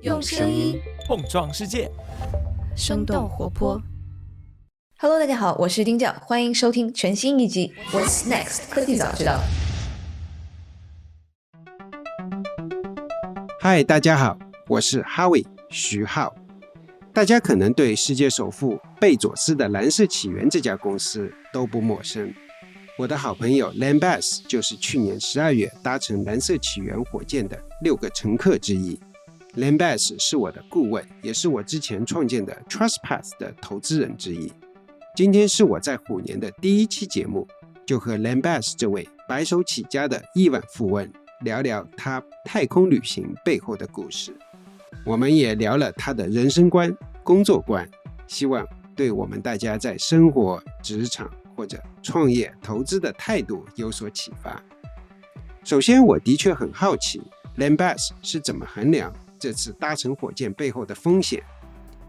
用声音碰撞世界，生动活泼。Hello， 大家好，我是丁教，欢迎收听全新一集 What's Next 科技早知道。嗨，大家好，我是哈维徐浩。大家可能对世界首富贝佐斯的蓝色起源这家公司都不陌生。我的好朋友 Lane Bess 就是去年12月搭乘蓝色起源火箭的6个乘客之一。Lane Bess 是我的顾问，也是我之前创建的 TrustPath 的投资人之一。今天是我在虎年的第1期节目，就和 Lane Bess 这位白手起家的亿万富翁聊聊他太空旅行背后的故事。我们也聊了他的人生观、工作观，希望对我们大家在生活、职场或者创业、投资的态度有所启发。首先，我的确很好奇 Lane Bess 是怎么衡量这次搭乘火箭背后的风险。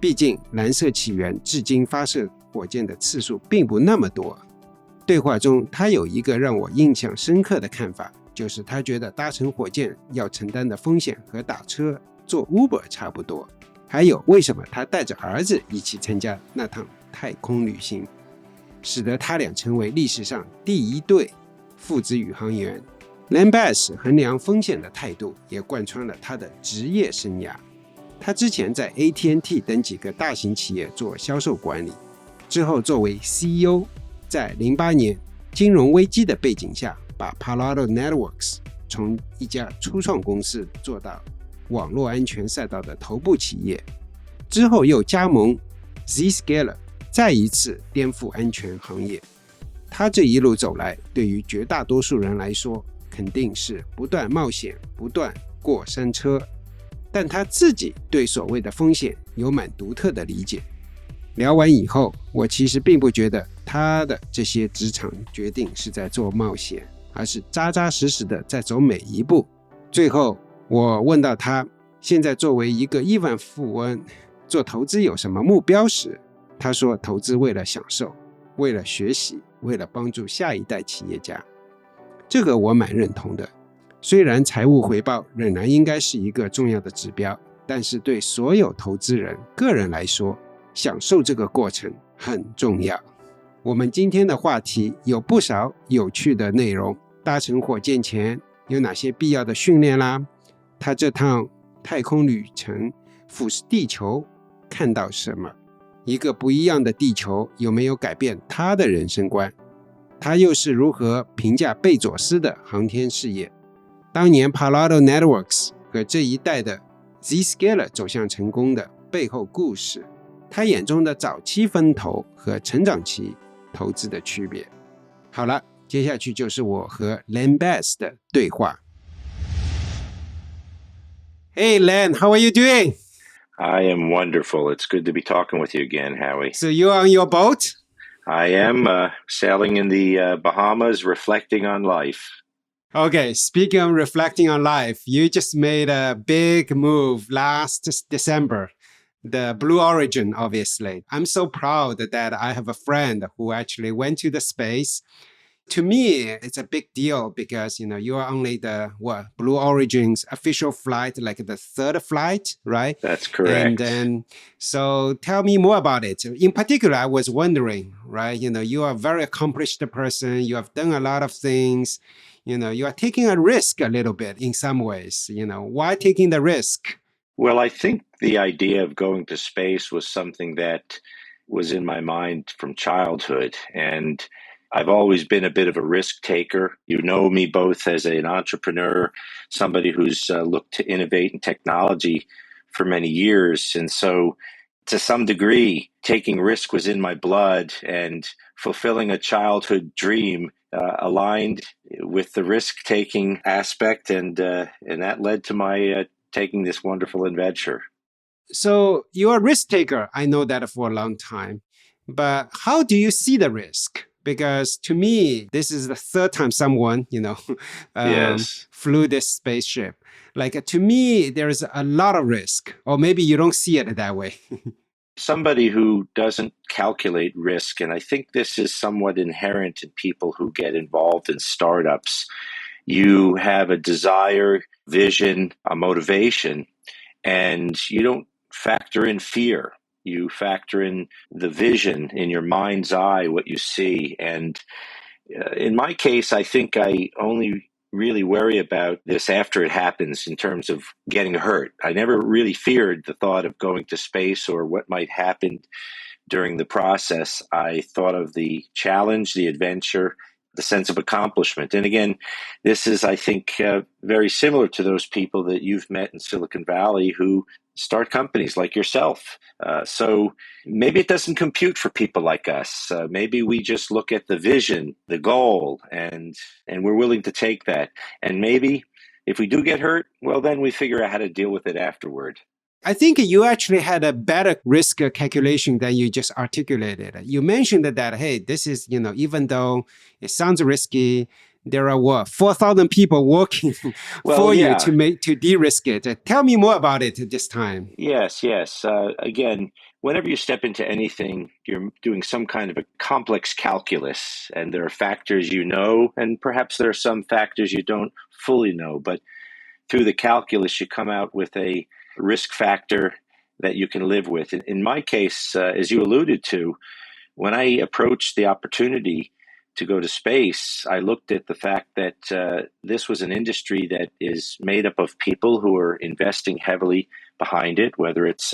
毕竟蓝色起源至今发射火箭的次数并不那么多。对话中，他有一个让我印象深刻的看法，就是他觉得搭乘火箭要承担的风险和打车坐 Uber 差不多。还有为什么他带着儿子一起参加那趟太空旅行，使得他俩成为历史上第一对父子宇航员。Lane Bess 衡量风险的态度也贯穿了他的职业生涯。他之前在 AT&T 等几个大型企业做销售管理，之后作为 CEO， 在08年金融危机的背景下，把 Palo Alto Networks 从一家初创公司做到网络安全赛道的头部企业，之后又加盟 Zscaler， 再一次颠覆安全行业。他这一路走来，对于绝大多数人来说肯定是不断冒险，不断过山车，但他自己对所谓的风险有蛮独特的理解。聊完以后，我其实并不觉得他的这些职场决定是在做冒险，而是扎扎实实的在走每一步。最后我问到他现在作为一个亿万富翁做投资有什么目标时，他说投资为了享受，为了学习，为了帮助下一代企业家。这个我蛮认同的。虽然财务回报仍然应该是一个重要的指标，但是对所有投资人个人来说，享受这个过程很重要。我们今天的话题有不少有趣的内容，搭乘火箭前有哪些必要的训练啦？他这趟太空旅程俯视地球看到什么？一个不一样的地球有没有改变他的人生观？他又是如何评价贝佐斯的航天事业？当年 Palo Alto Networks 和这一代的 Zscaler 走向成功的背后故事，他眼中的早期风投和成长期投资的区别。好了，接下去就是我和 Lane Bess 的对话。Hey Lane, how are you doing? I am wonderful. It's good to be talking with you again, Howie. So you're on your boat? I am sailing in the Bahamas, reflecting on life. Okay, speaking of reflecting on life, you just made a big move last December. The Blue Origin, obviously. I'm so proud that I have a friend who actually went to the space. To me, it's a big deal because, you are only the, Blue Origin's official flight, like the third flight, right? That's correct. And then, so tell me more about it. In particular, I was wondering, right? You are a very accomplished person. You have done a lot of things. You are taking a risk a little bit in some ways. Why taking the risk? Well, I think the idea of going to space was something that was in my mind from childhood. And I've always been a bit of a risk taker. You know me both as an entrepreneur, somebody who's looked to innovate in technology for many years. And so to some degree, taking risk was in my blood, and fulfilling a childhood dream aligned with the risk-taking aspect. And that led to my taking this wonderful adventure. So you're a risk taker. I know that for a long time. But how do you see the risk? Because to me, this is the third time someone, Yes. flew this spaceship. Like, to me, there is a lot of risk. Or maybe you don't see it that way. Somebody who doesn't calculate risk, and I think this is somewhat inherent in people who get involved in startups. You have a desire, vision, a motivation, And you don't factor in fear. You factor in the vision in your mind's eye, what you see. And in my case, I think I only really worry about this after it happens in terms of getting hurt. I never really feared the thought of going to space or what might happen during the process. I thought of the challenge, the adventure, the sense of accomplishment. And again, this is, I think, very similar to those people that you've met in Silicon Valley who start companies like yourself. So maybe it doesn't compute for people like us. Maybe we just look at the vision, the goal, and we're willing to take that. And maybe if we do get hurt, well, then we figure out how to deal with it afterward. I think you actually had a better risk calculation than you just articulated. You mentioned that, hey, this is, even though it sounds risky, there are 4,000 people working you to de-risk it. Tell me more about it this time. Yes. Again, whenever you step into anything, you're doing some kind of a complex calculus, and there are factors you know, and perhaps there are some factors you don't fully know. But through the calculus, you come out with a risk factor that you can live with. In my case, as you alluded to, when I approached the opportunity to go to space, I looked at the fact that this was an industry that is made up of people who are investing heavily behind it, whether it's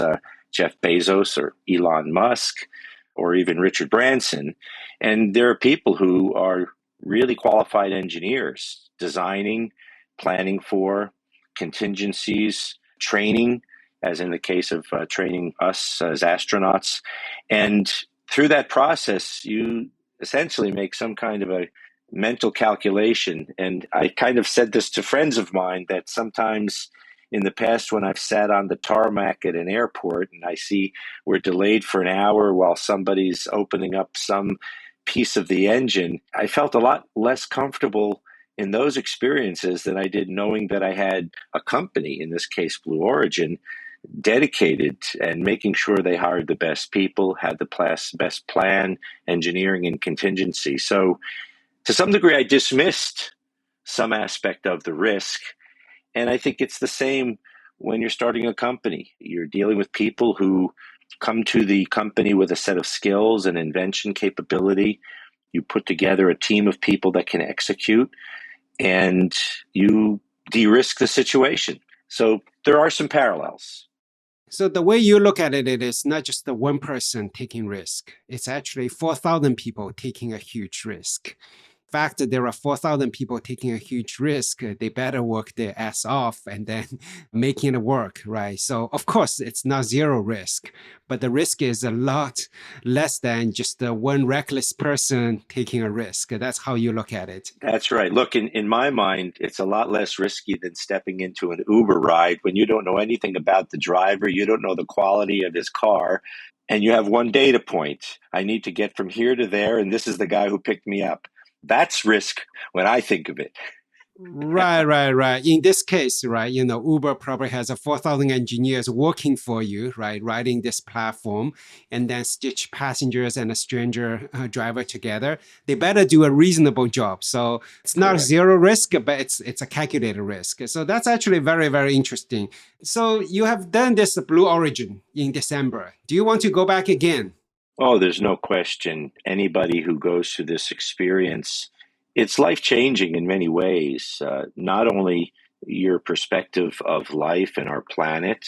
Jeff Bezos or Elon Musk or even Richard Branson. And there are people who are really qualified engineers designing, planning for contingencies, training, as in the case of training us as astronauts. And through that process, you essentially make some kind of a mental calculation. And I kind of said this to friends of mine that sometimes in the past when I've sat on the tarmac at an airport and I see we're delayed for an hour while somebody's opening up some piece of the engine, I felt a lot less comfortable in those experiences than I did knowing that I had a company, in this case Blue Origin, dedicated and making sure they hired the best people, had the best plan, engineering, and contingency. So to some degree, I dismissed some aspect of the risk. And I think it's the same when you're starting a company. You're dealing with people who come to the company with a set of skills and invention capability. You put together a team of people that can execute, and you de-risk the situation. So there are some parallels. So the way you look at it is not just the one person taking risk. It's actually 4,000 people taking a huge risk. In fact, there are 4,000 people taking a huge risk. They better work their ass off and then making it work, right? So of course, it's not zero risk, but the risk is a lot less than just the one reckless person taking a risk. That's how you look at it. That's right. Look, in my mind, it's a lot less risky than stepping into an Uber ride when you don't know anything about the driver, you don't know the quality of his car, and you have one data point. I need to get from here to there, and this is the guy who picked me up. That's risk when I think of it. Right. In this case, right, Uber probably has 4,000 engineers working for you, right, riding this platform, and then stitch passengers and a stranger driver together. They better do a reasonable job. So it's not zero risk, but it's a calculated risk. So that's actually very, very interesting. So you have done this Blue Origin in December. Do you want to go back again? Oh, there's no question. Anybody who goes through this experience, it's life-changing in many ways. Not only your perspective of life and our planet,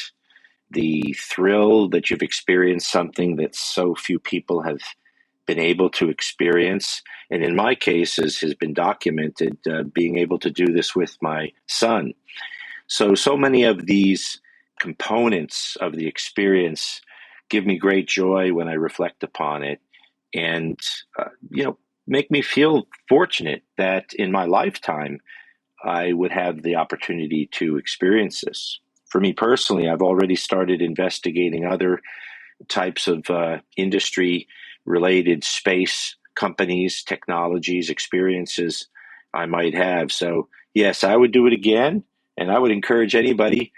the thrill that you've experienced something that so few people have been able to experience. And in my case, as has been documented, being able to do this with my son. So many of these components of the experience give me great joy when I reflect upon it, and make me feel fortunate that in my lifetime I would have the opportunity to experience this. For me personally, I've already started investigating other types of industry-related space companies, technologies, experiences I might have. So yes, I would do it again, and I would encourage anybody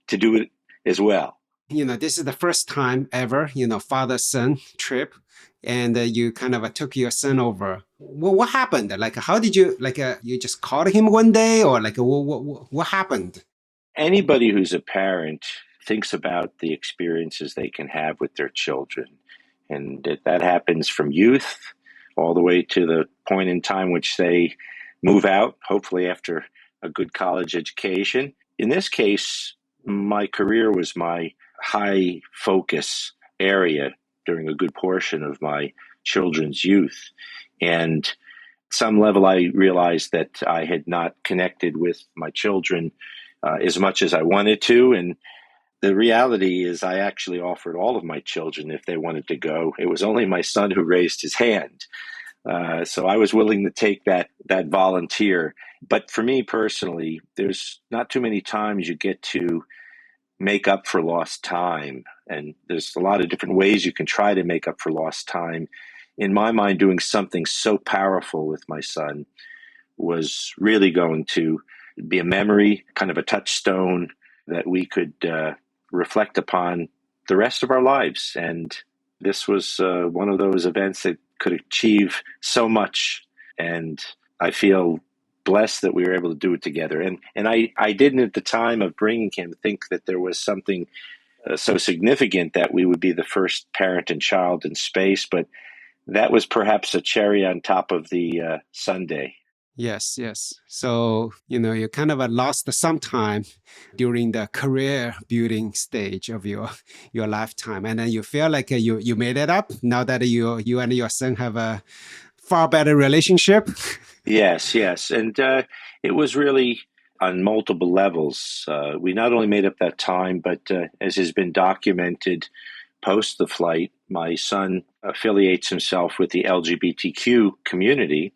to do it as well. This is the first time ever, father-son trip, and you kind of took your son over. Well, what happened? Like, how did you, you just called him one day, or what happened? Anybody who's a parent thinks about the experiences they can have with their children. And that happens from youth all the way to the point in time which they move out, hopefully after a good college education. In this case, my career was my high focus area during a good portion of my children's youth. And at some level, I realized that I had not connected with my children as much as I wanted to. And the reality is I actually offered all of my children if they wanted to go. It was only my son who raised his hand. So I was willing to take that volunteer. But for me personally, there's not too many times you get to make up for lost time. And there's a lot of different ways you can try to make up for lost time. In my mind, doing something so powerful with my son was really going to be a memory, kind of a touchstone that we could reflect upon the rest of our lives. And this was one of those events that could achieve so much. And I feel blessed that we were able to do it together. And I didn't at the time of bringing him think that there was something so significant that we would be the first parent and child in space, but that was perhaps a cherry on top of the sundae. Yes. So, you kind of lost some time during the career building stage of your lifetime. And then you feel like you made it up now that you and your son have a far better relationship. Yes. And it was really on multiple levels. We not only made up that time, but as has been documented post the flight, my son affiliates himself with the LGBTQ community,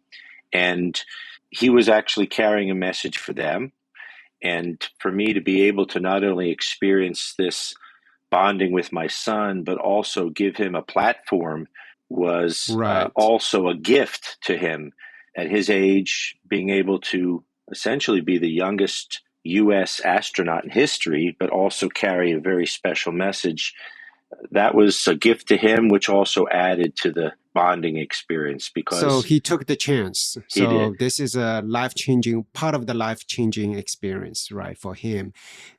and he was actually carrying a message for them. And for me to be able to not only experience this bonding with my son, but also give him a platform was also a gift to him at his age, being able to essentially be the youngest U.S. astronaut in history, but also carry a very special message. That was a gift to him, which also added to the bonding experience because so he took the chance. He did. This is a part of the life-changing experience, right, for him.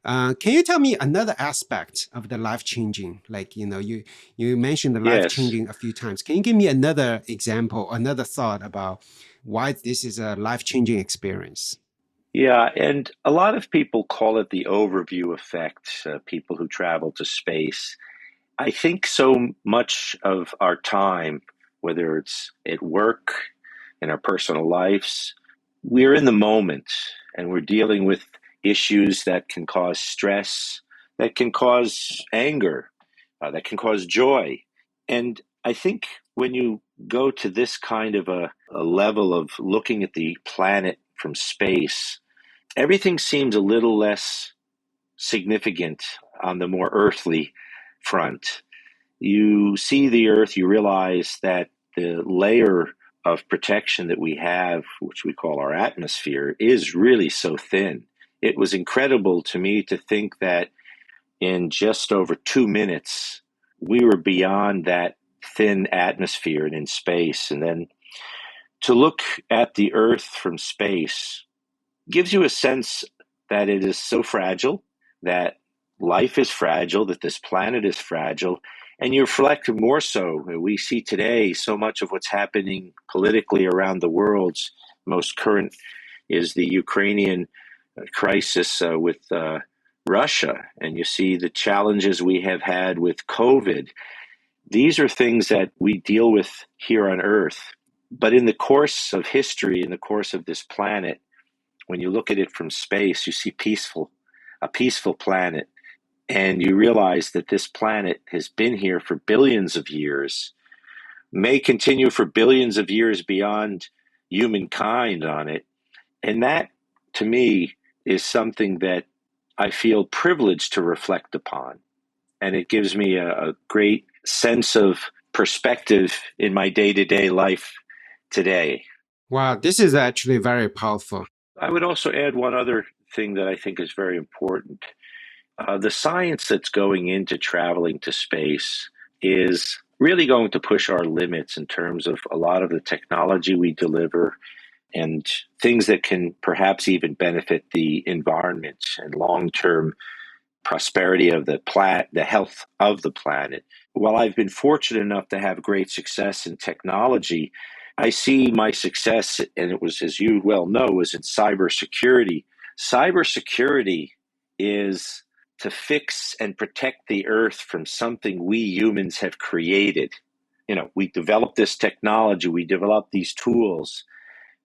Can you tell me another aspect of the life-changing? Like, you mentioned the life-changing a few times. Can you give me another example, another thought about why this is a life-changing experience? Yeah, and a lot of people call it the overview effect, people who travel to space. I think so much of our time, whether it's at work, in our personal lives, we're in the moment and we're dealing with issues that can cause stress, that can cause anger, that can cause joy. And I think when you go to this kind of a level of looking at the planet from space, everything seems a little less significant on the more earthly front. You see the Earth, you realize that the layer of protection that we have, which we call our atmosphere, is really so thin. It was incredible to me to think that in just over 2 minutes, we were beyond that thin atmosphere and in space. And then to look at the Earth from space gives you a sense that it is so fragile, that life is fragile, that this planet is fragile. And you reflect more so. We see today so much of what's happening politically around the world. Most current is the Ukrainian crisis with Russia. And you see the challenges we have had with COVID. These are things that we deal with here on Earth. But in the course of history, in the course of this planet, when you look at it from space, you see a peaceful planet. And you realize that this planet has been here for billions of years, may continue for billions of years beyond humankind on it. And that, to me, is something that I feel privileged to reflect upon. And it gives me a great sense of perspective in my day-to-day life today. Wow, this is actually very powerful. I would also add one other thing that I think is very important. The science that's going into traveling to space is really going to push our limits in terms of a lot of the technology we deliver and things that can perhaps even benefit the environment and long-term prosperity of the planet, the health of the planet. While I've been fortunate enough to have great success in technology, I see my success, and it was, as you well know, was in cybersecurity. Cybersecurity is to fix and protect the earth from something we humans have created. We developed this technology, we developed these tools,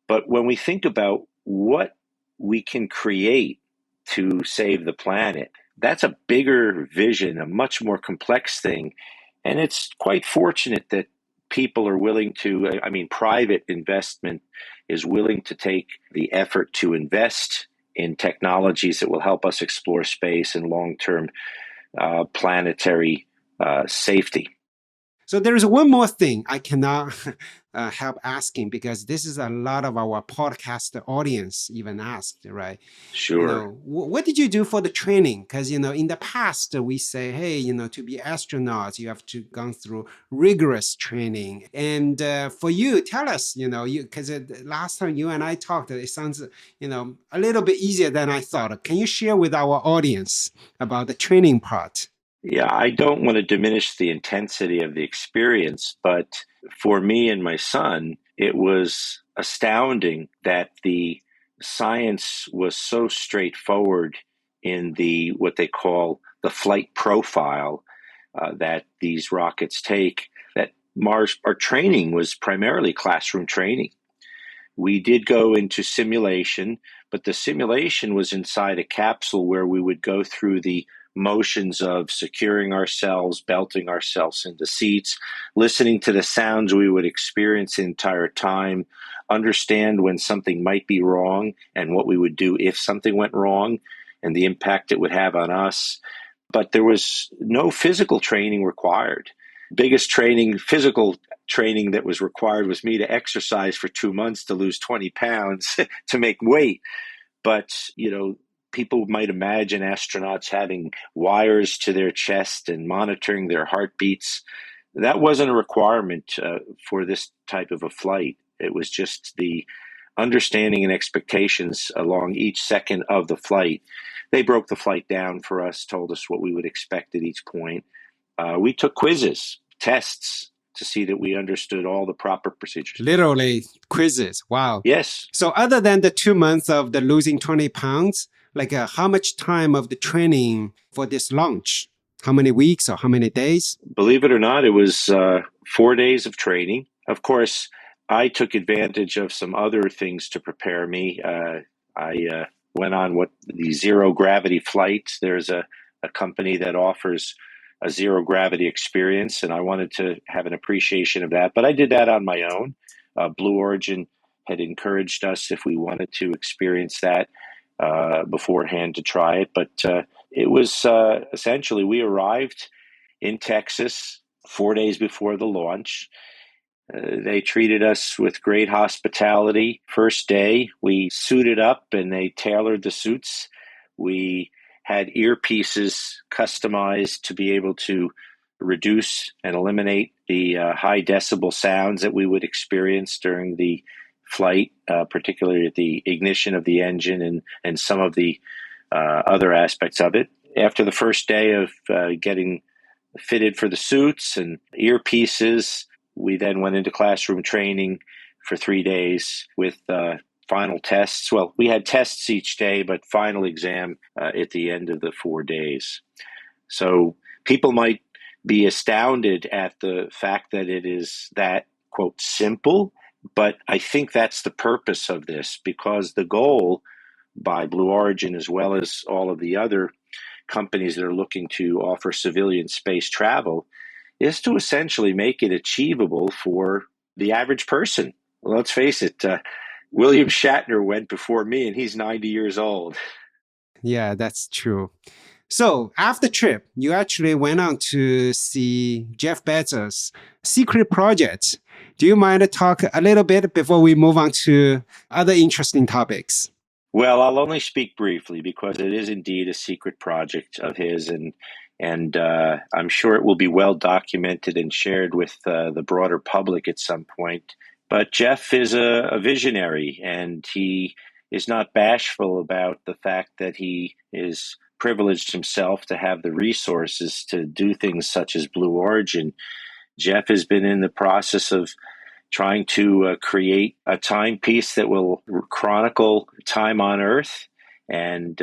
but when we think about what we can create to save the planet, that's a bigger vision, a much more complex thing. And it's quite fortunate that people are willing to, private investment is willing to take the effort to invest in technologies that will help us explore space and long-term planetary safety. So there is one more thing I cannot help asking, because this is a lot of our podcast audience even asked, right? Sure. What did you do for the training? Because, in the past, we say, hey, to be astronauts, you have to gone through rigorous training. And for you, tell us, because last time you and I talked, it sounds, a little bit easier than I thought. Can you share with our audience about the training part? Yeah, I don't want to diminish the intensity of the experience, but for me and my son, it was astounding that the science was so straightforward in what they call the flight profile that these rockets take, that our training was primarily classroom training. We did go into simulation, but the simulation was inside a capsule where we would go through the motions of securing ourselves, belting ourselves into seats, listening to the sounds we would experience the entire time, understand when something might be wrong and what we would do if something went wrong and the impact it would have on us. But there was no physical training required. Biggest physical training that was required was me to exercise for 2 months to lose 20 pounds to make weight. But, people might imagine astronauts having wires to their chest and monitoring their heartbeats. That wasn't a requirement for this type of a flight. It was just the understanding and expectations along each second of the flight. They broke the flight down for us, told us what we would expect at each point. We took quizzes, tests, to see that we understood all the proper procedures. Literally quizzes. Wow. Yes. So other than the 2 months of the losing 20 pounds, how much time of the training for this launch? How many weeks or how many days? Believe it or not, it was 4 days of training. Of course, I took advantage of some other things to prepare me. I went on the zero gravity flights. There's a company that offers a zero gravity experience, and I wanted to have an appreciation of that. But I did that on my own. Blue Origin had encouraged us if we wanted to experience that beforehand to try it. But it was essentially, we arrived in Texas 4 days before the launch. They treated us with great hospitality. First day, we suited up and they tailored the suits. We had earpieces customized to be able to reduce and eliminate the high decibel sounds that we would experience during the flight, particularly at the ignition of the engine and some of the other aspects of it. After the first day of getting fitted for the suits and earpieces, we then went into classroom training for 3 days with final tests. Well, we had tests each day, but final exam at the end of the 4 days. So people might be astounded at the fact that it is that, quote, simple. But I think that's the purpose of this, because the goal by Blue Origin, as well as all of the other companies that are looking to offer civilian space travel, is to essentially make it achievable for the average person. Well, let's face it, William Shatner went before me, and he's 90 years old. Yeah, that's true. So after the trip, you actually went on to see Jeff Bezos' secret project. Do you mind to talk a little bit before we move on to other interesting topics? Well, I'll only speak briefly because it is indeed a secret project of his, and I'm sure it will be well documented and shared with the broader public at some point. But Jeff is a visionary, and he is not bashful about the fact that he is privileged himself to have the resources to do things such as Blue Origin. Jeff has been in the process of trying to create a timepiece that will chronicle time on Earth. And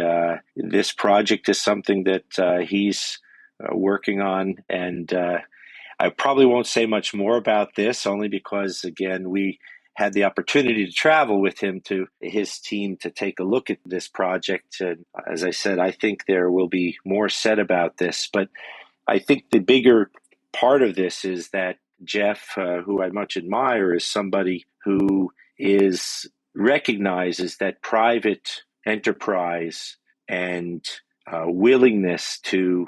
this project is something that he's working on. And I probably won't say much more about this, only because, again, we had the opportunity to travel with him to his team to take a look at this project. And as I said, I think there will be more said about this. But I think the bigger part of this is that Jeff, who I much admire, is somebody who recognizes that private enterprise and willingness to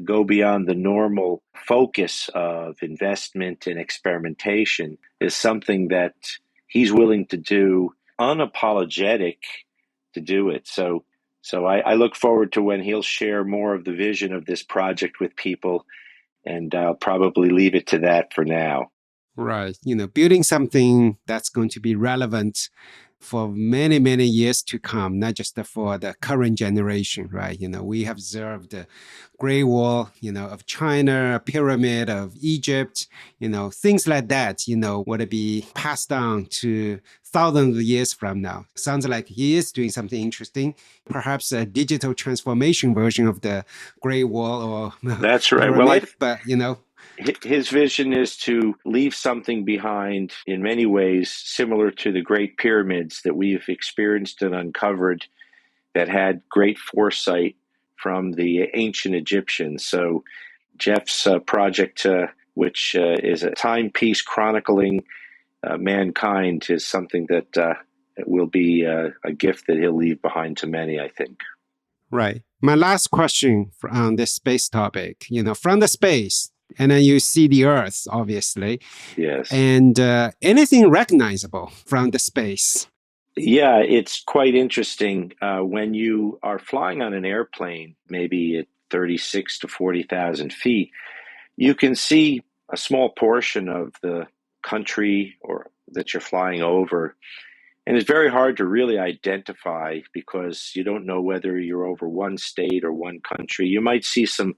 go beyond the normal focus of investment and experimentation is something that he's willing to do, unapologetic to do it. So I look forward to when he'll share more of the vision of this project with people, and I'll probably leave it to that for now. Right. Building something that's going to be relevant for many, many years to come, not just for the current generation, right? We have observed the Great Wall, of China, Pyramid of Egypt, things like that, would be passed on to thousands of years from now. Sounds like he is doing something interesting, perhaps a digital transformation version of the Great Wall or That's right. Pyramid, but, his vision is to leave something behind in many ways similar to the great pyramids that we've experienced and uncovered that had great foresight from the ancient Egyptians. So Jeff's project, which is a timepiece chronicling mankind, is something that will be a gift that he'll leave behind to many, I think. Right. My last question on this space topic, from the space, and then you see the Earth, obviously. Yes. And anything recognizable from the space? Yeah, it's quite interesting. When you are flying on an airplane, maybe at 36 to 40,000 feet, you can see a small portion of the country or that you're flying over. And it's very hard to really identify because you don't know whether you're over one state or one country. You might see some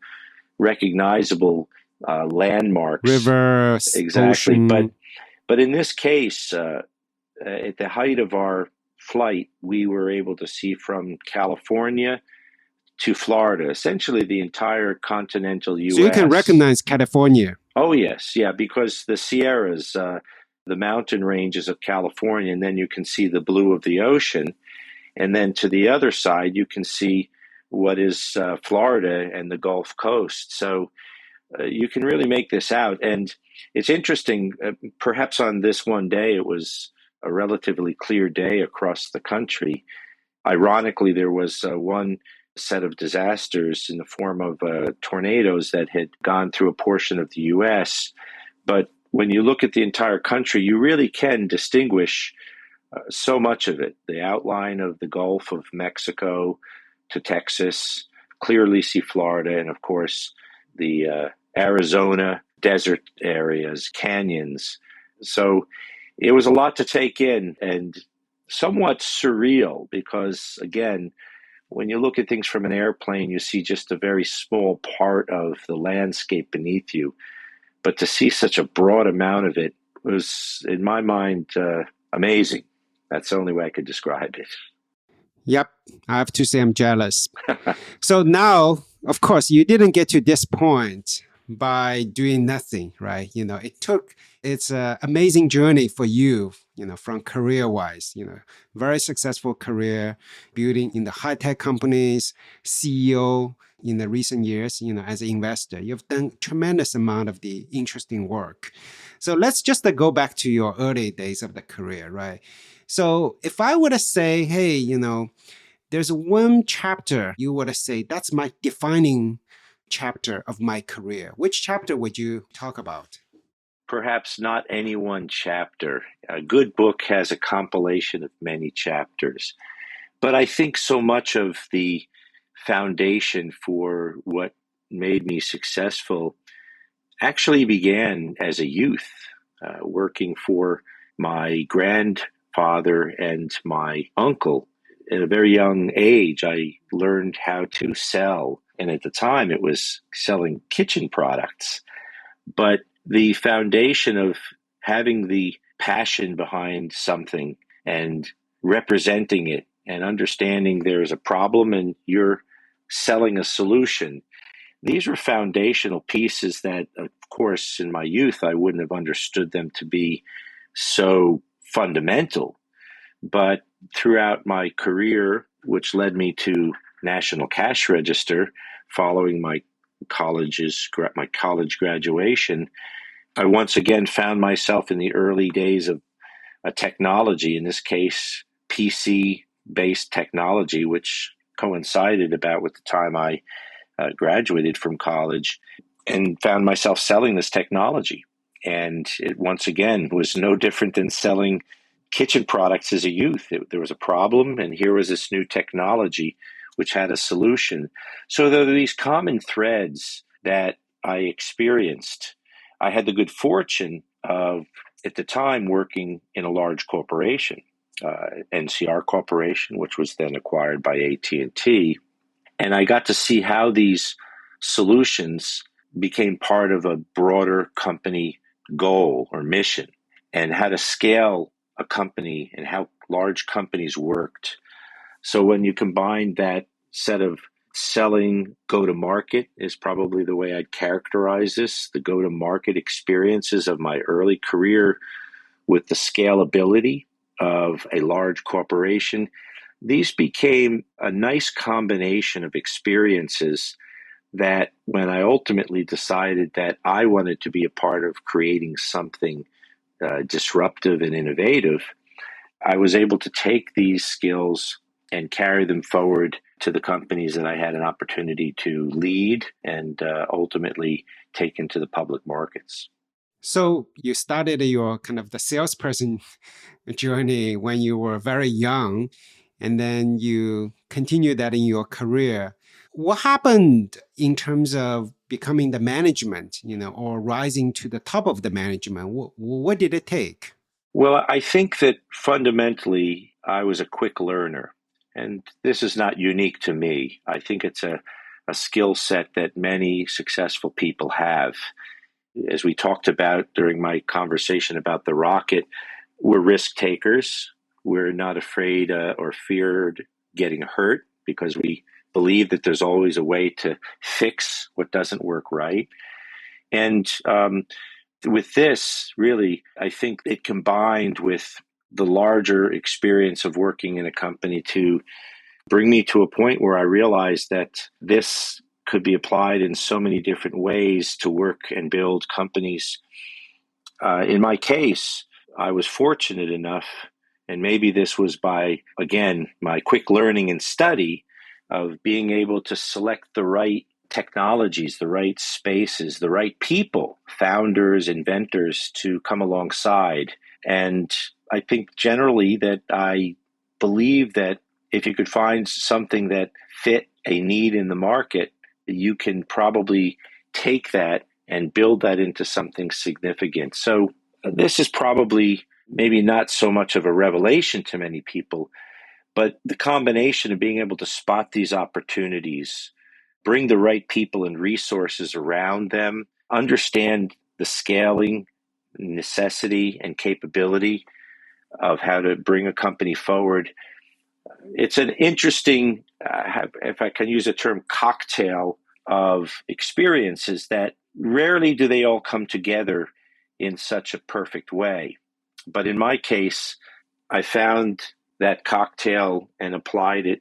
recognizable landmarks. Rivers, exactly. ocean. But in this case, at the height of our flight, we were able to see from California to Florida, essentially the entire continental U.S. So you can recognize California. Oh, yes. Yeah, because the Sierras, the mountain ranges of California, and then you can see the blue of the ocean. And then to the other side, you can see what is Florida and the Gulf Coast. So you can really make this out. And it's interesting, perhaps on this one day, it was a relatively clear day across the country. Ironically, there was one set of disasters in the form of tornadoes that had gone through a portion of the U.S. But when you look at the entire country, you really can distinguish so much of it. The outline of the Gulf of Mexico to Texas, clearly see Florida, and of course the Arizona desert areas, canyons. So it was a lot to take in and somewhat surreal because, again, when you look at things from an airplane, you see just a very small part of the landscape beneath you. But to see such a broad amount of it was, in my mind, amazing. That's the only way I could describe it. Yep. I have to say I'm jealous. So now, of course, you didn't get to this point by doing nothing, right? It's an amazing journey for you, from career-wise, very successful career, building in the high-tech companies, CEO in the recent years, as an investor. You've done tremendous amount of the interesting work. So let's just go back to your early days of the career, right? So if I were to say, hey, there's one chapter you would say, that's my defining chapter of my career, which chapter would you talk about? Perhaps not any one chapter. A good book has a compilation of many chapters. But I think so much of the foundation for what made me successful actually began as a youth, working for my grandfather and my uncle at a very young age, I learned how to sell. And at the time, it was selling kitchen products. But the foundation of having the passion behind something and representing it and understanding there's a problem and you're selling a solution, these were foundational pieces that, of course, in my youth, I wouldn't have understood them to be so fundamental. But throughout my career, which led me to National Cash Register following my college graduation, I once again found myself in the early days of a technology, in this case, PC-based technology, which coincided about with the time I graduated from college, and found myself selling this technology. And it once again was no different than selling kitchen products as a youth. There was a problem, and here was this new technology which had a solution. So there are these common threads that I experienced. I had the good fortune of, at the time, working in a large corporation, NCR Corporation, which was then acquired by AT&T. And I got to see how these solutions became part of a broader company goal or mission, and how to scale a company and how large companies worked. So when you combine that set of selling, go-to-market is probably the way I'd characterize this, the go-to-market experiences of my early career with the scalability of a large corporation, these became a nice combination of experiences that when I ultimately decided that I wanted to be a part of creating something disruptive and innovative, I was able to take these skills and carry them forward to the companies that I had an opportunity to lead and ultimately take into the public markets. So you started your kind of the salesperson journey when you were very young, and then you continued that in your career. What happened in terms of becoming the management, or rising to the top of the management? What did it take? Well, I think that fundamentally I was a quick learner, and this is not unique to me. I think it's a skill set that many successful people have. As we talked about during my conversation about the rocket, we're risk takers. We're not afraid or feared getting hurt because we believe that there's always a way to fix what doesn't work right. And with this, really, I think it combined with the larger experience of working in a company to bring me to a point where I realized that this could be applied in so many different ways to work and build companies. In my case, I was fortunate enough, and maybe this was by, again, my quick learning and study of being able to select the right technologies, the right spaces, the right people, founders, inventors to come alongside. And I think generally that I believe that if you could find something that fit a need in the market, you can probably take that and build that into something significant. So this is probably maybe not so much of a revelation to many people, but the combination of being able to spot these opportunities, bring the right people and resources around them, understand the scaling, necessity, and capability of how to bring a company forward. It's an interesting, if I can use the term, cocktail of experiences that rarely do they all come together in such a perfect way. But in my case, I found that cocktail and applied it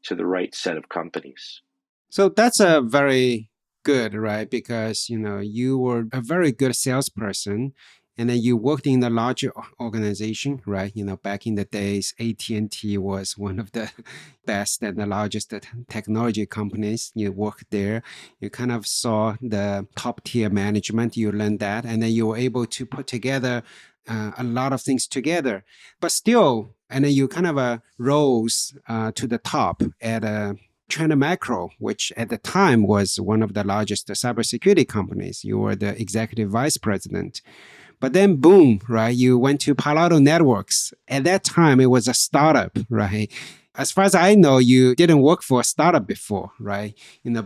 to the right set of companies. So that's a very good, right? Because, you were a very good salesperson, and then you worked in a larger organization, right? Back in the days, AT&T was one of the best and the largest technology companies. You worked there. You kind of saw the top tier management. You learned that, and then you were able to put together a lot of things together. But still, and then you kind of rose to the top at China Macro, which at the time was one of the largest cybersecurity companies. You were the executive vice president. But then boom, right? You went to Palo Alto Networks. At that time, it was a startup, right? as far as I know, you didn't work for a startup before, right?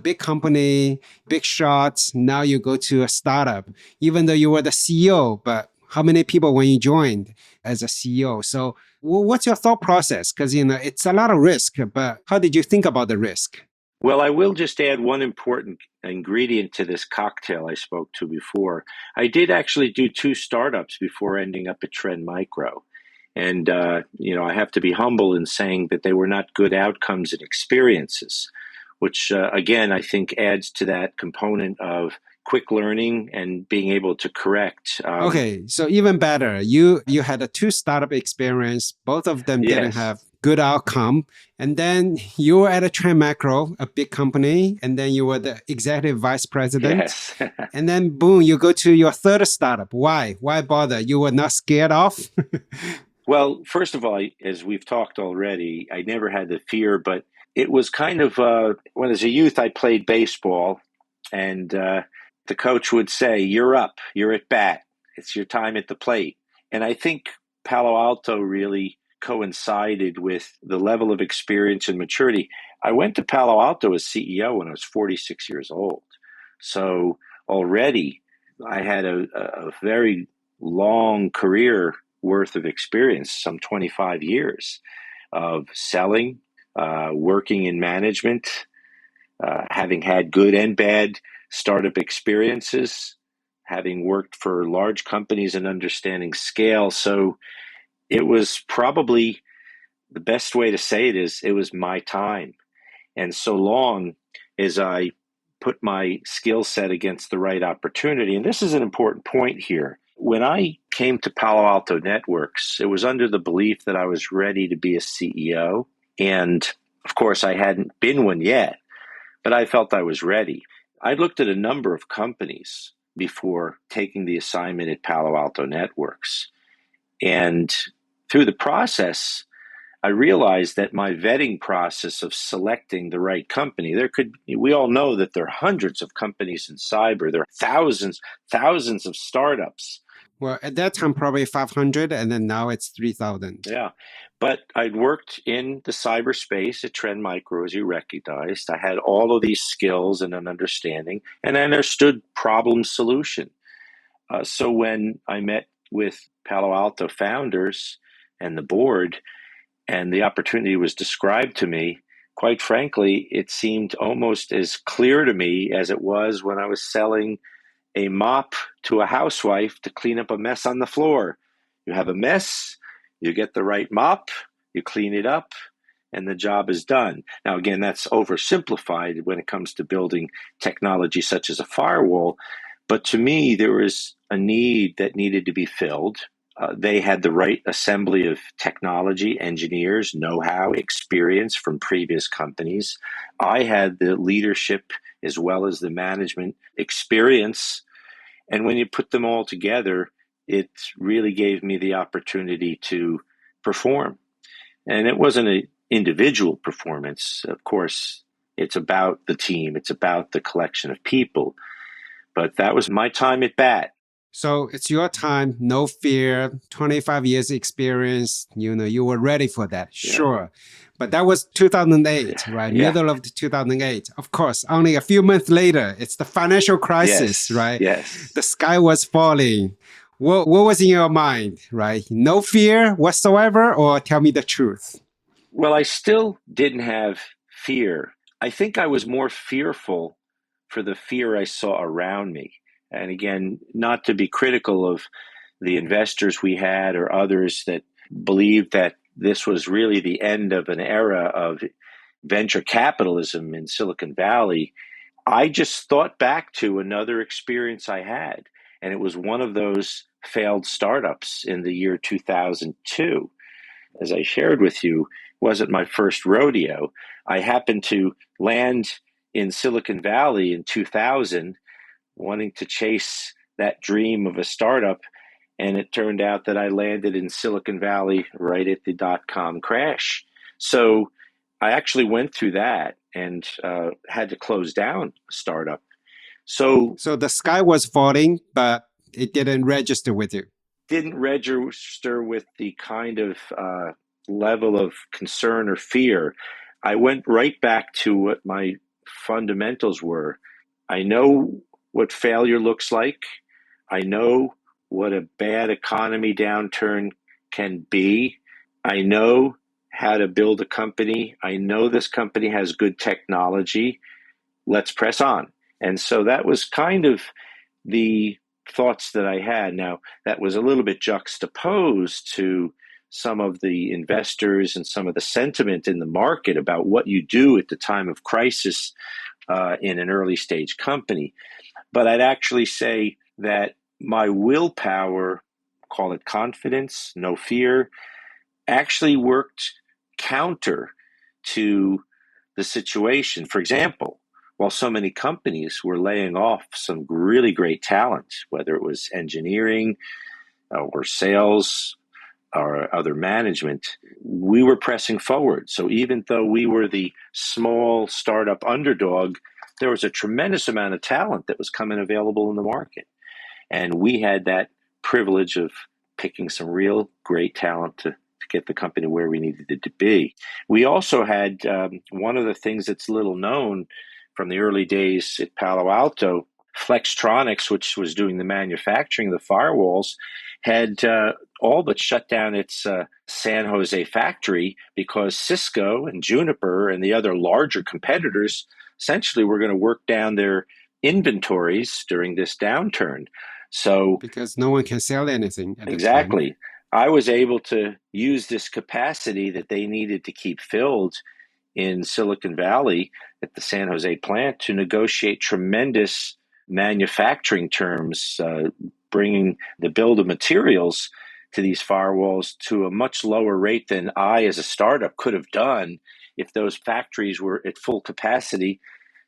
Big company, big shots. Now you go to a startup, even though you were the CEO, but how many people when you joined as a CEO? So what's your thought process? Because, it's a lot of risk, but how did you think about the risk? Well, I will just add one important ingredient to this cocktail I spoke to before. I did actually do 2 startups before ending up at Trend Micro. And, I have to be humble in saying that they were not good outcomes and experiences, which, again, I think adds to that component of quick learning and being able to correct. Okay, so even better. You had a 2 startup experience. Both of them didn't have good outcome. And then you were at a Trend Macro, a big company, and then you were the executive vice president. Yes. And then boom, you go to your 3rd startup. Why? Why bother? You were not scared off? Well, first of all, as we've talked already, I never had the fear, but it was kind of, when as a youth, I played baseball, and the coach would say, "You're up, you're at bat, it's your time at the plate." And I think Palo Alto really coincided with the level of experience and maturity. I went to Palo Alto as CEO when I was 46 years old. So already I had a very long career worth of experience, some 25 years of selling, working in management, having had good and bad startup experiences, having worked for large companies and understanding scale. So it was probably the best way to say it is it was my time. And so long as I put my skill set against the right opportunity, and this is an important point here. When I came to Palo Alto Networks, it was under the belief that I was ready to be a CEO. And of course, I hadn't been one yet, but I felt I was ready. I looked at a number of companies before taking the assignment at Palo Alto Networks. And through the process, I realized that my vetting process of selecting the right company, we all know that there are hundreds of companies in cyber. There are thousands of startups. Well, at that time, probably 500, and then now it's 3,000. Yeah. But I'd worked in the cyberspace at Trend Micro, as you recognized. I had all of these skills and an understanding, and I understood problem solution. So when I met with Palo Alto founders and the board, and the opportunity was described to me, quite frankly, it seemed almost as clear to me as it was when I was selling a mop to a housewife to clean up a mess on the floor. You have a mess, you get the right mop, you clean it up, and the job is done. Now, again, that's oversimplified when it comes to building technology such as a firewall. But to me, there was a need that needed to be filled. They had the right assembly of technology, engineers, know-how, experience from previous companies. I had the leadership as well as the management experience. And when you put them all together, it really gave me the opportunity to perform. And it wasn't an individual performance. Of course, it's about the team. It's about the collection of people. But that was my time at bat. So it's your time, no fear, 25 years experience, you were ready for that, sure. But that was 2008, right? Yeah. Middle of 2008. Of course, only a few months later, it's the financial crisis, right? Yes. The sky was falling. What was in your mind, right? No fear whatsoever, or tell me the truth? Well, I still didn't have fear. I think I was more fearful for the fear I saw around me. And again, not to be critical of the investors we had or others that believed that this was really the end of an era of venture capitalism in Silicon Valley. I just thought back to another experience I had, and it was one of those failed startups in the year 2002. As I shared with you, wasn't my first rodeo. I happened to land in Silicon Valley in 2000, wanting to chase that dream of a startup. And it turned out that I landed in Silicon Valley right at the dot-com crash. So I actually went through that and had to close down a startup. So the sky was falling, but it didn't register with you. Didn't register with the kind of level of concern or fear, I went right back to what my fundamentals were. I know what failure looks like. I know what a bad economy downturn can be. I know how to build a company. I know this company has good technology. Let's press on. And so that was kind of the thoughts that I had. Now, that was a little bit juxtaposed to some of the investors and some of the sentiment in the market about what you do at the time of crisis in an early stage company. But I'd actually say that my willpower, call it confidence, no fear, actually worked counter to the situation. For example, while so many companies were laying off some really great talent, whether it was engineering or sales or other management, we were pressing forward. So even though we were the small startup underdog, there was a tremendous amount of talent that was coming available in the market. And we had that privilege of picking some real great talent to get the company where we needed it to be. We also had one of the things that's little known from the early days at Palo Alto, Flextronics, which was doing the manufacturing of the firewalls, had all but shut down its San Jose factory because Cisco and Juniper and the other larger competitors essentially were going to work down their inventories during this downturn. So because no one can sell anything at exactly. the time. I was able to use this capacity that they needed to keep filled in Silicon Valley at the San Jose plant to negotiate tremendous manufacturing terms, bringing the bill of materials to these firewalls to a much lower rate than I, as a startup, could have done if those factories were at full capacity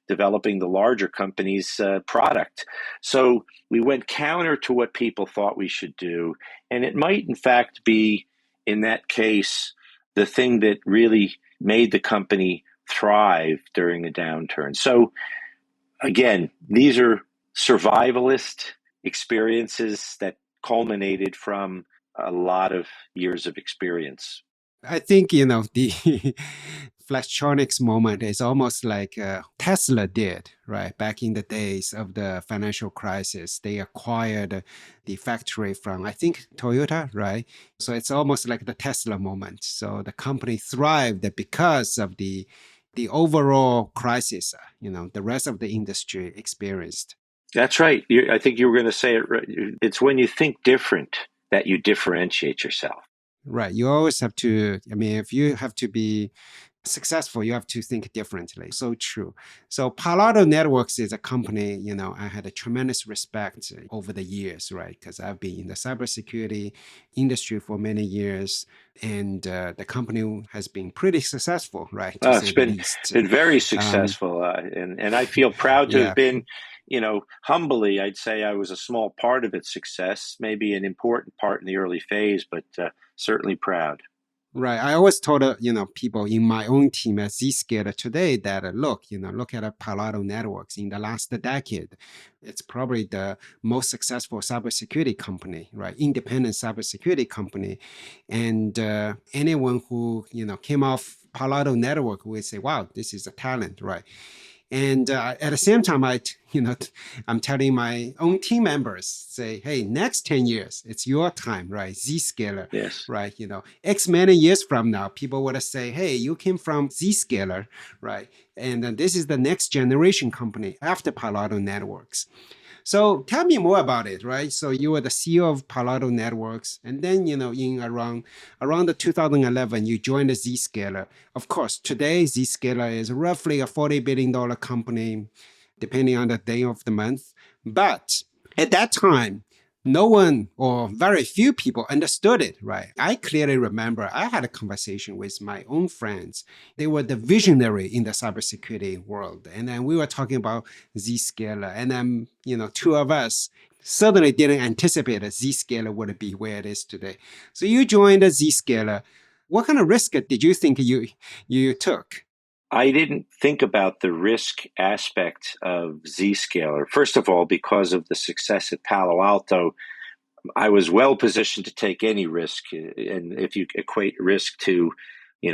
developing the larger company's product. So we went counter to what people thought we should do. And it might, in fact, be, in that case, the thing that really made the company thrive during a downturn. So again, these are survivalist experiences that culminated from a lot of years of experience. I think, the Flextronics moment is almost like Tesla did, right? Back in the days of the financial crisis, they acquired the factory from, I think, Toyota, right? So it's almost like the Tesla moment. So the company thrived because of the overall crisis, the rest of the industry experienced. That's right. I think you were going to say it right. It's when you think different that you differentiate yourself. Right. You always have to, if you have to be successful, you have to think differently. So true. So Palo Alto Networks is a company, I had a tremendous respect over the years, right? Because I've been in the cybersecurity industry for many years, and the company has been pretty successful, right? It's been very successful. And I feel proud to have been, humbly, I'd say I was a small part of its success, maybe an important part in the early phase, but certainly proud. Right. I always told, people in my own team at Zscaler today that, look at Palo Alto Networks in the last decade. It's probably the most successful cybersecurity company, right? Independent cybersecurity company. And anyone who, came off Palo Alto Network would say, wow, this is a talent, right? And at the same time, I'm telling my own team members, say, hey, next 10 years, it's your time, right? Zscaler, yes. Right? X many years from now, people would say, hey, you came from Zscaler, right? And this is the next generation company after Palo Alto Networks. So tell me more about it, right? So you were the CEO of Palo Alto Networks, and then, in around the 2011, you joined the Zscaler. Of course, today, Zscaler is roughly a $40 billion company, depending on the day of the month. But at that time, no one or very few people understood it, right? I clearly remember I had a conversation with my own friends. They were the visionary in the cybersecurity world. And then we were talking about Zscaler. And then, two of us certainly didn't anticipate that Zscaler would be where it is today. So you joined the Zscaler. What kind of risk did you think you took? I didn't think about the risk aspect of Zscaler. First of all, because of the success at Palo Alto, I was well positioned to take any risk. And if you equate risk to,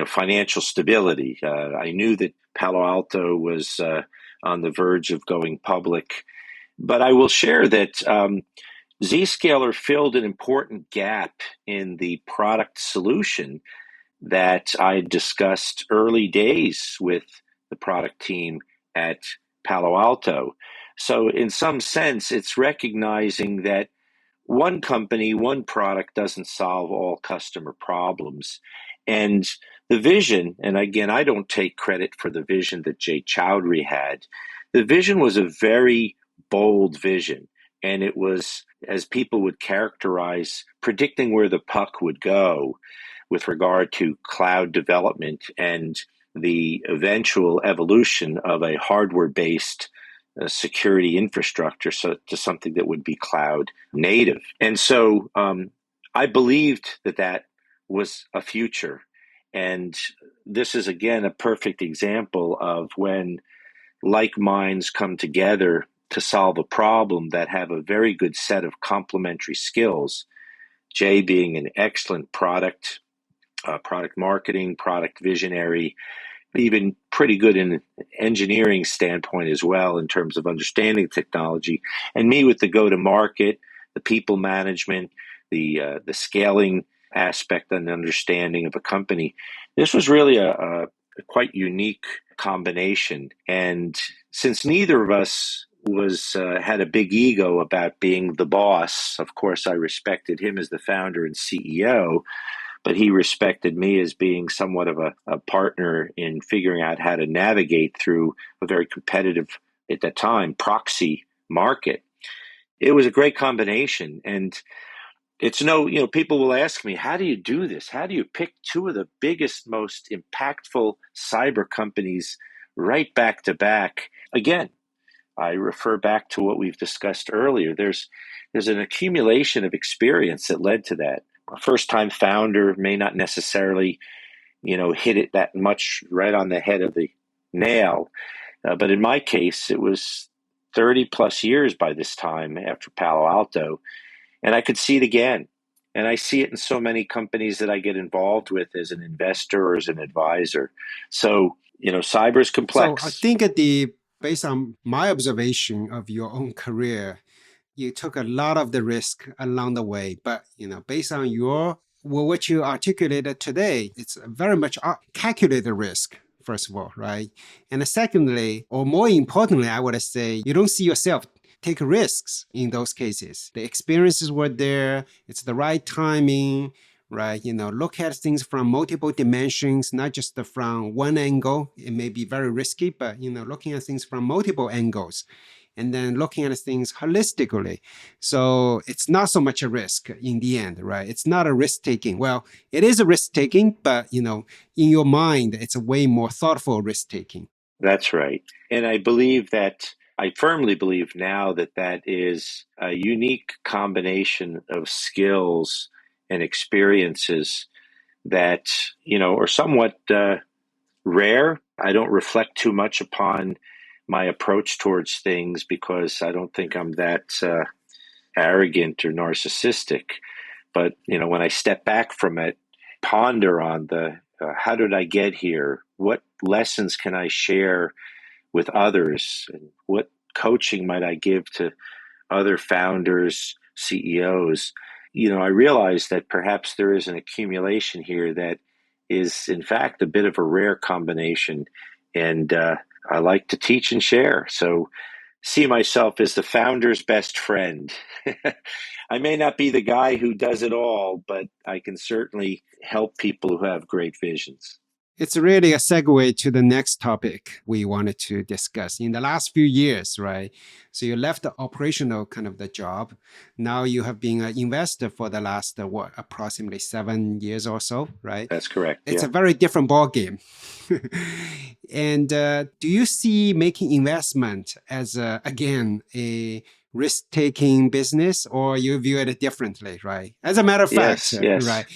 financial stability, I knew that Palo Alto was on the verge of going public. But I will share that Zscaler filled an important gap in the product solution that I discussed early days with the product team at Palo Alto. So in some sense, it's recognizing that one company, one product doesn't solve all customer problems. And the vision, and again, I don't take credit for the vision that Jay Chowdhury had. The vision was a very bold vision. And it was, as people would characterize, predicting where the puck would go with regard to cloud development and the eventual evolution of a hardware-based security infrastructure to something that would be cloud native. And so I believed that was a future. And this is, again, a perfect example of when like minds come together to solve a problem that have a very good set of complementary skills. Jay being an excellent product marketing, product visionary, even pretty good in engineering standpoint as well in terms of understanding technology, and me with the go-to-market, the people management, the scaling aspect and understanding of a company. This was really a quite unique combination. And since neither of us had a big ego about being the boss, of course, I respected him as the founder and CEO, but he respected me as being somewhat of a partner in figuring out how to navigate through a very competitive, at that time, proxy market. It was a great combination. And it's people will ask me, how do you do this? How do you pick two of the biggest, most impactful cyber companies right back to back? Again, I refer back to what we've discussed earlier. There's an accumulation of experience that led to that. A first-time founder may not necessarily, hit it that much right on the head of the nail. But in my case, it was 30 plus years by this time after Palo Alto. And I could see it again. And I see it in so many companies that I get involved with as an investor or as an advisor. So, cyber is complex. So I think based on my observation of your own career, you took a lot of the risk along the way. But, based on what you articulated today, it's very much calculated risk, first of all, right? And secondly, or more importantly, I would say, you don't see yourself take risks in those cases. The experiences were there. It's the right timing, right? Look at things from multiple dimensions, not just from one angle. It may be very risky, but, looking at things from multiple angles and then looking at things holistically. So it's not so much a risk in the end, right? It's not a risk taking. Well, it is a risk taking, but, in your mind, it's a way more thoughtful risk taking. That's right. And I firmly believe now that is a unique combination of skills and experiences that, are somewhat rare. I don't reflect too much upon my approach towards things because I don't think I'm that arrogant or narcissistic. But, when I step back from it, ponder on how did I get here? What lessons can I share with others, and what coaching might I give to other founders, CEOs? I realize that perhaps there is an accumulation here that is, in fact, a bit of a rare combination. And I like to teach and share. So see myself as the founder's best friend. I may not be the guy who does it all, but I can certainly help people who have great visions. It's really a segue to the next topic we wanted to discuss. In the last few years, right? So you left the operational kind of the job. Now you have been an investor for the last, approximately 7 years or so, right? That's correct. It's a very different ballgame. And do you see making investment as, again, a risk-taking business, or you view it differently, right? As a matter of fact, Yes. right?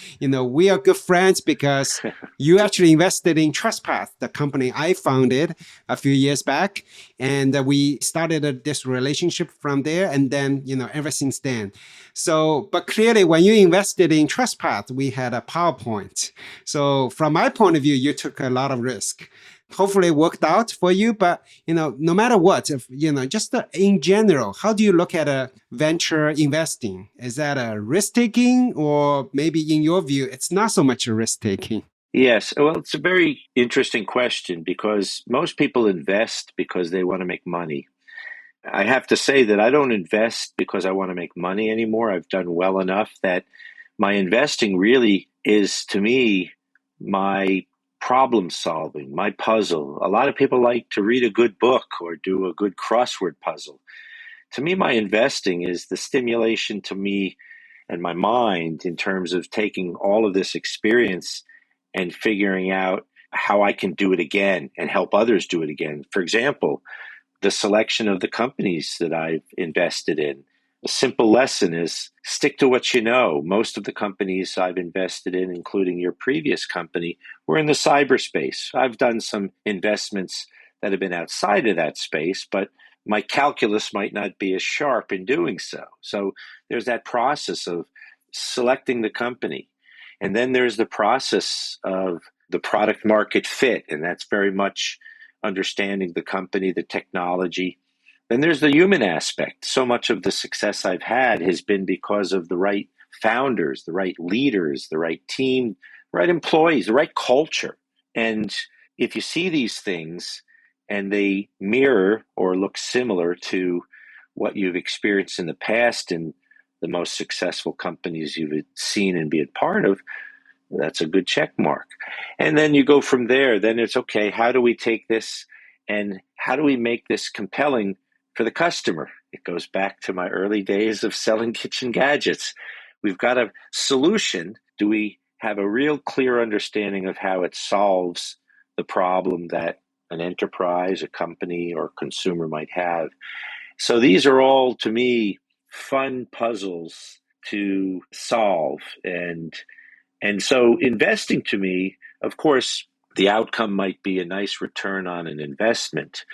We are good friends because you actually invested in TrustPath, the company I founded a few years back, and we started this relationship from there, and then ever since then. So, but clearly, when you invested in TrustPath, we had a PowerPoint. So, from my point of view, you took a lot of risk. Hopefully it worked out for you, but no matter what, if just in general, how do you look at a venture investing? Is that a risk taking, or maybe in your view it's not so much a risk taking? Yes. Well, it's a very interesting question because most people invest because they want to make money. I have to say that I don't invest because I want to make money anymore. I've done well enough that my investing really is, to me, my problem solving, my puzzle. A lot of people like to read a good book or do a good crossword puzzle. To me, my investing is the stimulation to me and my mind in terms of taking all of this experience and figuring out how I can do it again and help others do it again. For example, the selection of the companies that I've invested in. A simple lesson is stick to what you know. Most of the companies I've invested in, including your previous company, were in the cyberspace. I've done some investments that have been outside of that space, but my calculus might not be as sharp in doing so. So there's that process of selecting the company. And then there's the process of the product market fit, and that's very much understanding the company, the technology. Then there's the human aspect. So much of the success I've had has been because of the right founders, the right leaders, the right team, the right employees, the right culture. And if you see these things and they mirror or look similar to what you've experienced in the past in the most successful companies you've seen and been part of, that's a good check mark. And then you go from there. Then it's okay, how do we take this and how do we make this compelling for the customer? It goes back to my early days of selling kitchen gadgets. We've got a solution. Do we have a real clear understanding of how it solves the problem that an enterprise, a company, or consumer might have? So these are all, to me, fun puzzles to solve. And so investing to me, of course, the outcome might be a nice return on an investment,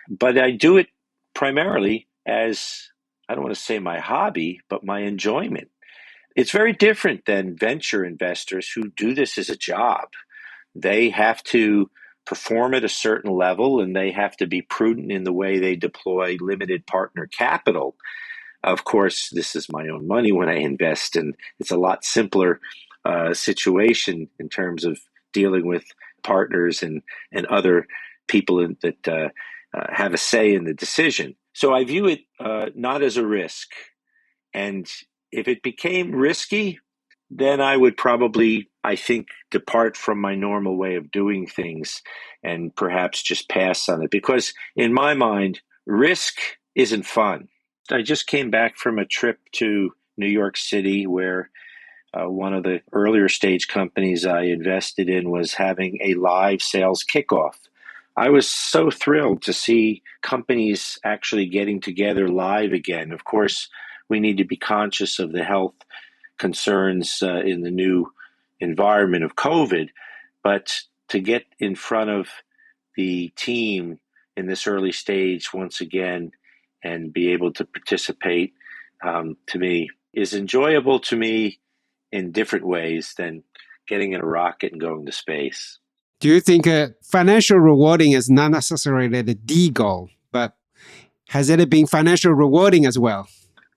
but I do it primarily as, I don't want to say my hobby, but my enjoyment. It's very different than venture investors who do this as a job. They have to perform at a certain level and they have to be prudent in the way they deploy limited partner capital. Of course, this is my own money when I invest, and it's a lot simpler situation in terms of dealing with partners and other people that have a say in the decision. So I view it not as a risk. And if it became risky, then I would probably, I think, depart from my normal way of doing things and perhaps just pass on it. Because in my mind, risk isn't fun. I just came back from a trip to New York City where one of the earlier stage companies I invested in was having a live sales kickoff. I was so thrilled to see companies actually getting together live again. Of course, we need to be conscious of the health concerns in the new environment of COVID, but to get in front of the team in this early stage once again and be able to participate, to me, is enjoyable to me in different ways than getting in a rocket and going to space. Do you think financial rewarding is not necessarily the goal, but has it been financial rewarding as well?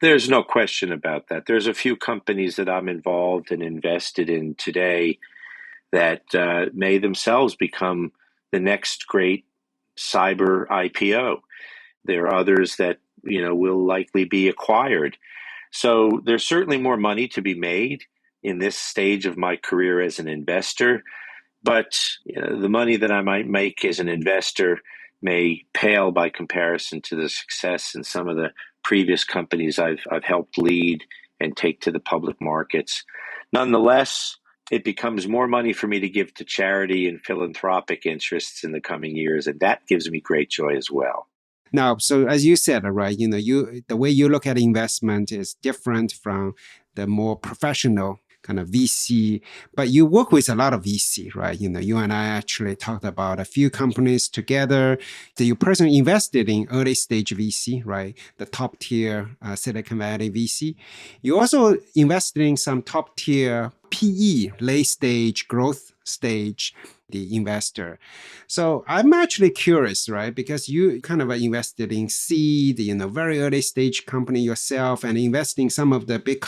There's no question about that. There's a few companies that I'm involved and invested in today that may themselves become the next great cyber IPO. There are others that will likely be acquired. So there's certainly more money to be made in this stage of my career as an investor. But the money that I might make as an investor may pale by comparison to the success in some of the previous companies I've helped lead and take to the public markets. Nonetheless, it becomes more money for me to give to charity and philanthropic interests in the coming years, and that gives me great joy as well. Now, so as you said, right, the way you look at investment is different from the more professional kind of VC, but you work with a lot of VC, right? You and I actually talked about a few companies together that you personally invested in early stage VC, right? The top tier Silicon Valley VC. You also invested in some top tier PE, late stage growth stage, the investor. So I'm actually curious, right? Because you kind of invested in seed, very early stage company yourself and investing some of the big,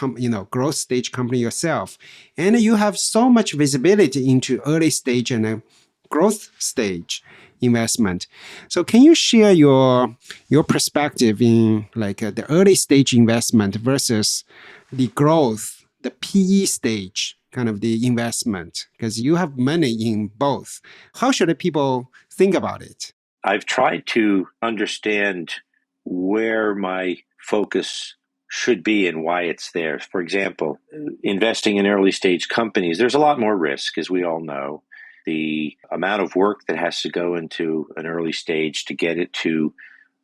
growth stage company yourself. And you have so much visibility into early stage and growth stage investment. So can you share your perspective in like the early stage investment versus the growth, the PE stage kind of the investment, because you have money in both. How should people think about it? I've tried to understand where my focus should be and why it's there. For example, investing in early stage companies, there's a lot more risk, as we all know. The amount of work that has to go into an early stage to get it to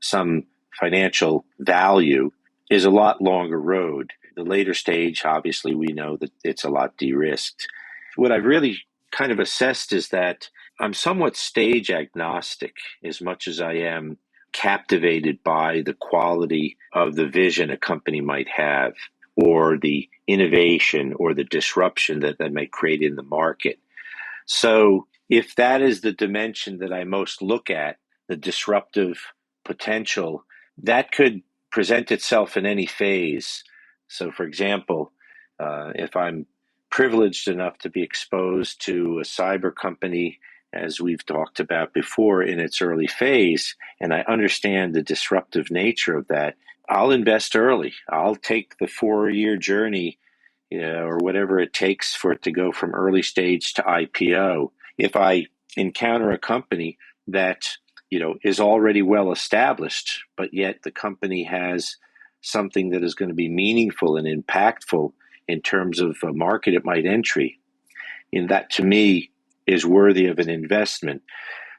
some financial value is a lot longer road. The later stage, obviously, we know that it's a lot de-risked. What I've really kind of assessed is that I'm somewhat stage agnostic as much as I am captivated by the quality of the vision a company might have or the innovation or the disruption that they might create in the market. So if that is the dimension that I most look at, the disruptive potential, that could present itself in any phase. So, for example, if I'm privileged enough to be exposed to a cyber company, as we've talked about before, in its early phase, and I understand the disruptive nature of that, I'll invest early. I'll take the 4-year journey, or whatever it takes for it to go from early stage to IPO. If I encounter a company that, is already well established, but yet the company has something that is going to be meaningful and impactful in terms of a market it might entry, and that to me is worthy of an investment.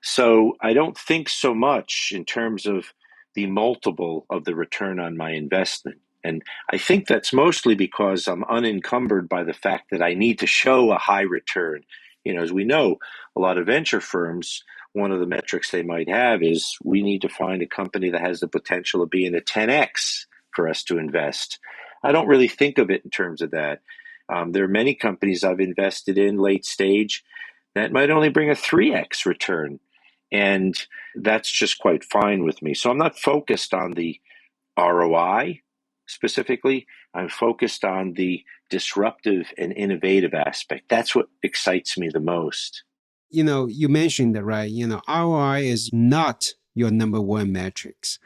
So I don't think so much in terms of the multiple of the return on my investment. And I think that's mostly because I'm unencumbered by the fact that I need to show a high return. As we know, a lot of venture firms, one of the metrics they might have is we need to find a company that has the potential of being a 10x for us to invest. I don't really think of it in terms of that. There are many companies I've invested in late stage that might only bring a 3x return. And that's just quite fine with me. So I'm not focused on the ROI specifically. I'm focused on the disruptive and innovative aspect. That's what excites me the most. You mentioned that, right? ROI is not your number one metrics.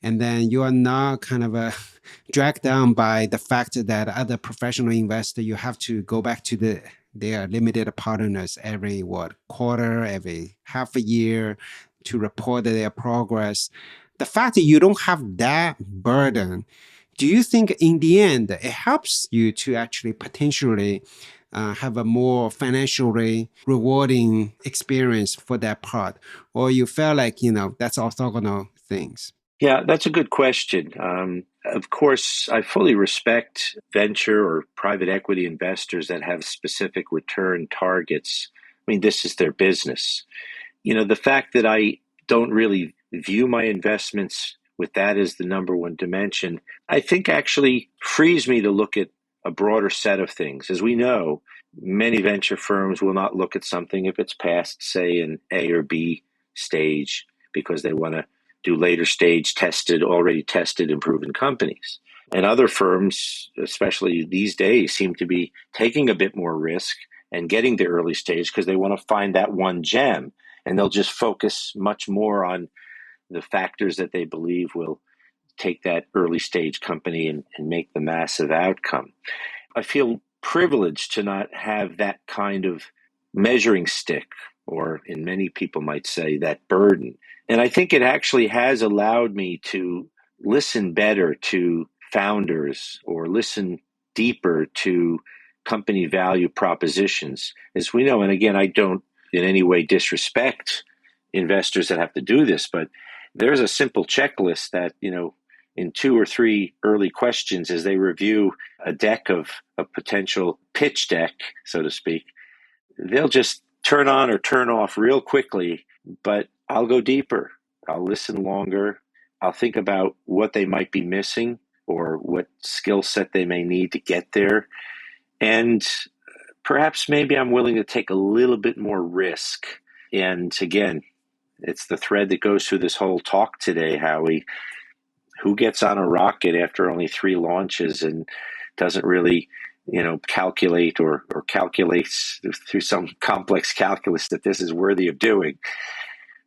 And then you are not kind of dragged down by the fact that other professional investors, you have to go back to their limited partners every quarter, every half a year to report their progress. The fact that you don't have that burden, do you think in the end it helps you to actually potentially have a more financially rewarding experience for that part? Or you feel like, that's orthogonal things? Yeah, that's a good question. Of course, I fully respect venture or private equity investors that have specific return targets. I mean, this is their business. The fact that I don't really view my investments with that as the number one dimension, I think actually frees me to look at a broader set of things. As we know, many venture firms will not look at something if it's past, say, an A or B stage because they want to do later stage already tested and proven companies. And other firms, especially these days, seem to be taking a bit more risk and getting to early stage because they want to find that one gem. And they'll just focus much more on the factors that they believe will take that early stage company and make the massive outcome. I feel privileged to not have that kind of measuring stick, or in many people might say, that burden. And I think it actually has allowed me to listen better to founders or listen deeper to company value propositions. As we know, and again, I don't in any way disrespect investors that have to do this, but there's a simple checklist that, in 2 or 3 early questions as they review a deck of a potential pitch deck, so to speak, they'll just turn on or turn off real quickly, but I'll go deeper. I'll listen longer. I'll think about what they might be missing or what skill set they may need to get there. And perhaps maybe I'm willing to take a little bit more risk. And again, it's the thread that goes through this whole talk today, Howie. Who gets on a rocket after only 3 launches and doesn't really, calculate or calculates through some complex calculus that this is worthy of doing?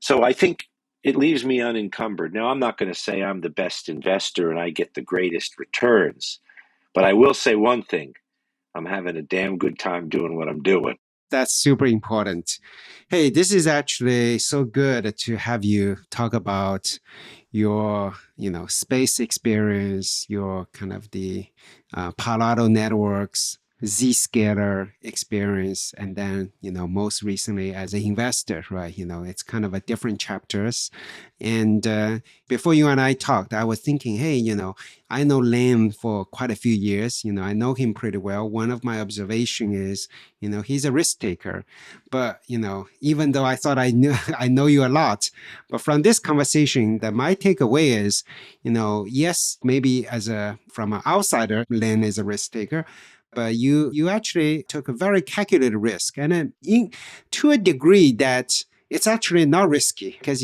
So I think it leaves me unencumbered. Now, I'm not going to say I'm the best investor and I get the greatest returns, but I will say one thing. I'm having a damn good time doing what I'm doing. That's super important. Hey, this is actually so good to have you talk about your, space experience, your kind of the Palo Alto Networks, Zscaler experience, and then, most recently as an investor, right? It's kind of a different chapters. And before you and I talked, I was thinking, hey, I know Lane for quite a few years. I know him pretty well. One of my observation is, he's a risk taker. But, even though I thought I know you a lot, but from this conversation, that my takeaway is, yes, maybe from an outsider, Lane is a risk taker. But you actually took a very calculated risk, and to a degree that it's actually not risky because,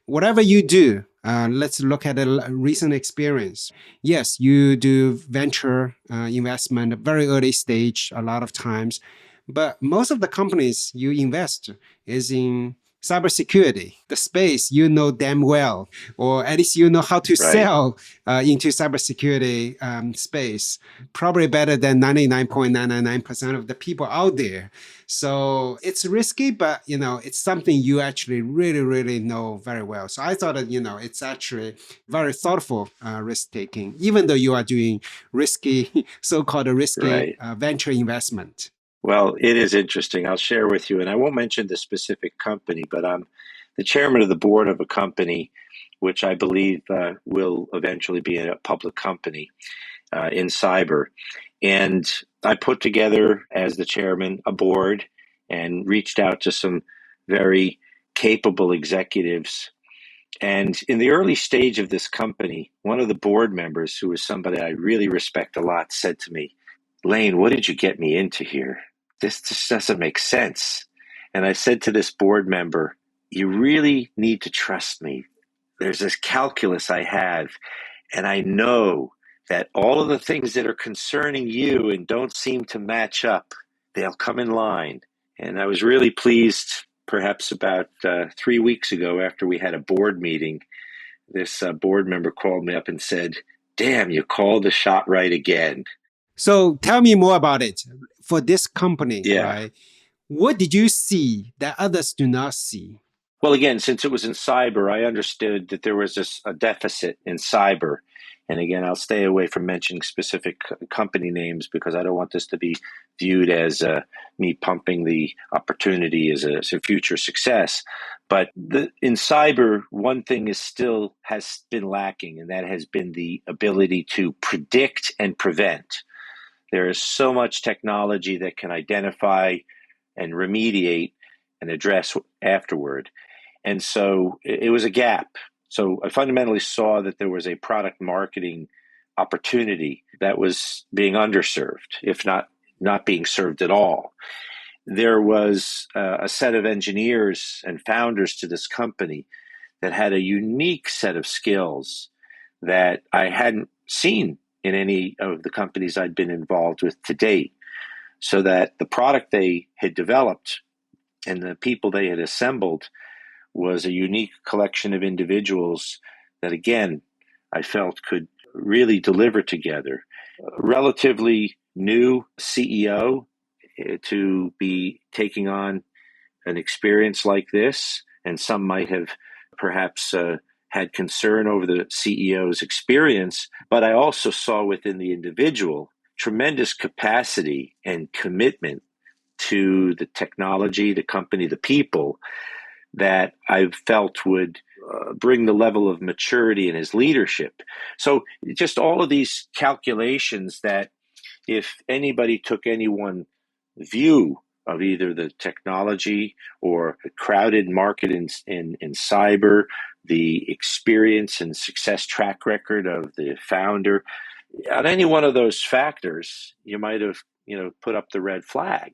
whatever you do, let's look at a recent experience. Yes, you do venture investment, very early stage a lot of times, but most of the companies you invest is in cybersecurity, the space you know damn well, or at least you know how to sell into cybersecurity space, probably better than 99.999% of the people out there. So it's risky, but it's something you actually really, really know very well. So I thought that, it's actually very thoughtful risk taking, even though you are doing risky, so-called risky venture investment. Well, it is interesting. I'll share with you, and I won't mention the specific company, but I'm the chairman of the board of a company, which I believe will eventually be a public company in cyber. And I put together, as the chairman, a board and reached out to some very capable executives. And in the early stage of this company, one of the board members, who is somebody I really respect a lot, said to me, "Lane, what did you get me into here? This just doesn't make sense." And I said to this board member, "You really need to trust me. There's this calculus I have, and I know that all of the things that are concerning you and don't seem to match up, they'll come in line." And I was really pleased, perhaps about 3 weeks ago after we had a board meeting, this board member called me up and said, "Damn, you called the shot right again." So tell me more about it. For this company, right? What did you see that others do not see? Well, again, since it was in cyber, I understood that there was a deficit in cyber. And again, I'll stay away from mentioning specific company names because I don't want this to be viewed as me pumping the opportunity as a future success. But in cyber, one thing has been lacking, and that has been the ability to predict and prevent. There is so much technology that can identify and remediate and address afterward. And so it was a gap. So I fundamentally saw that there was a product marketing opportunity that was being underserved, if not being served at all. There was a set of engineers and founders to this company that had a unique set of skills that I hadn't seen in any of the companies I'd been involved with to date, so that the product they had developed and the people they had assembled was a unique collection of individuals that, again, I felt could really deliver together. A relatively new CEO to be taking on an experience like this, and some might have perhaps had concern over the CEO's experience, but I also saw within the individual tremendous capacity and commitment to the technology, the company, the people that I felt would bring the level of maturity in his leadership. So just all of these calculations that if anybody took any one view of either the technology or the crowded market in cyber, the experience and success track record of the founder, on any one of those factors, you might have, put up the red flag.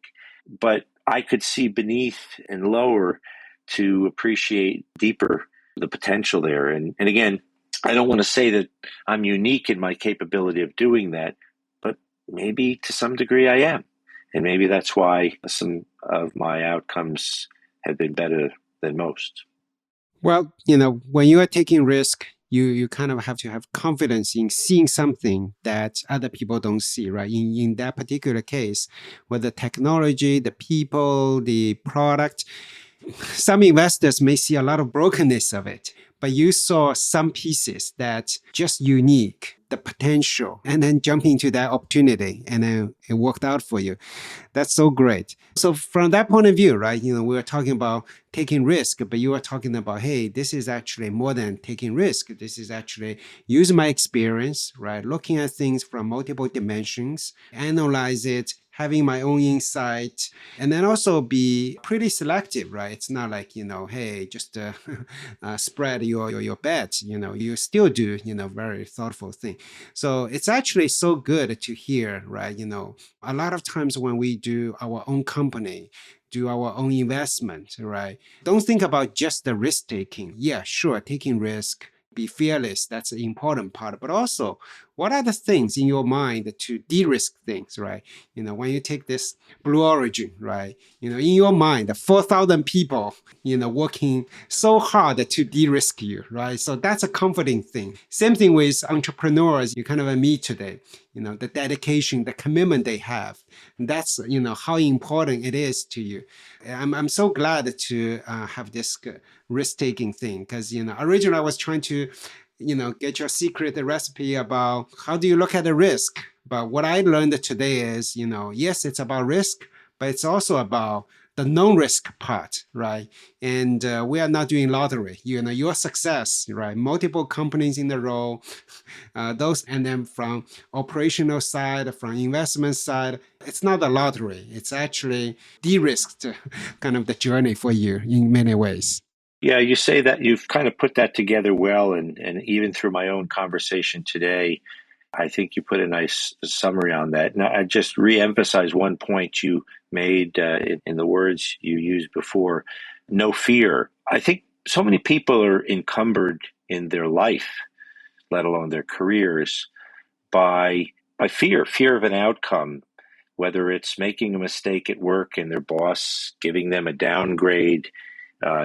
But I could see beneath and lower to appreciate deeper the potential there. And again, I don't want to say that I'm unique in my capability of doing that, but maybe to some degree I am. And maybe that's why some of my outcomes have been better than most. Well, when you are taking risk, you kind of have to have confidence in seeing something that other people don't see, right? In that particular case, with the technology, the people, the product, some investors may see a lot of brokenness of it, but you saw some pieces that just unique, the potential, and then jump into that opportunity, and then it worked out for you. That's so great. So from that point of view, right, we were talking about taking risk, but you were talking about, hey, this is actually more than taking risk. This is actually using my experience, right, looking at things from multiple dimensions, analyze it, having my own insight, and then also be pretty selective, right? It's not like, hey, just spread your bet, you still do, very thoughtful thing. So it's actually so good to hear, right? A lot of times when we do our own company, do our own investment, right? Don't think about just the risk taking. Yeah, sure, taking risk, be fearless. That's the important part. But also, what are the things in your mind to de-risk things, right? When you take this Blue Origin, right? In your mind, 4,000 people, working so hard to de-risk you, right? So that's a comforting thing. Same thing with entrepreneurs you kind of meet today, the dedication, the commitment they have. And that's, how important it is to you. I'm so glad to have this risk-taking thing because, originally I was trying to get your secret recipe about how do you look at the risk. But what I learned today is, yes, it's about risk, but it's also about the non-risk part, right? And we are not doing lottery. Your success, right? Multiple companies in the row, those, and then from operational side, from investment side, it's not a lottery. It's actually de-risked kind of the journey for you in many ways. Yeah, you say that you've kind of put that together well, and even through my own conversation today, I think you put a nice summary on that. Now, I just re-emphasize one point you made in the words you used before, no fear. I think so many people are encumbered in their life, let alone their careers, by fear of an outcome, whether it's making a mistake at work and their boss giving them a downgrade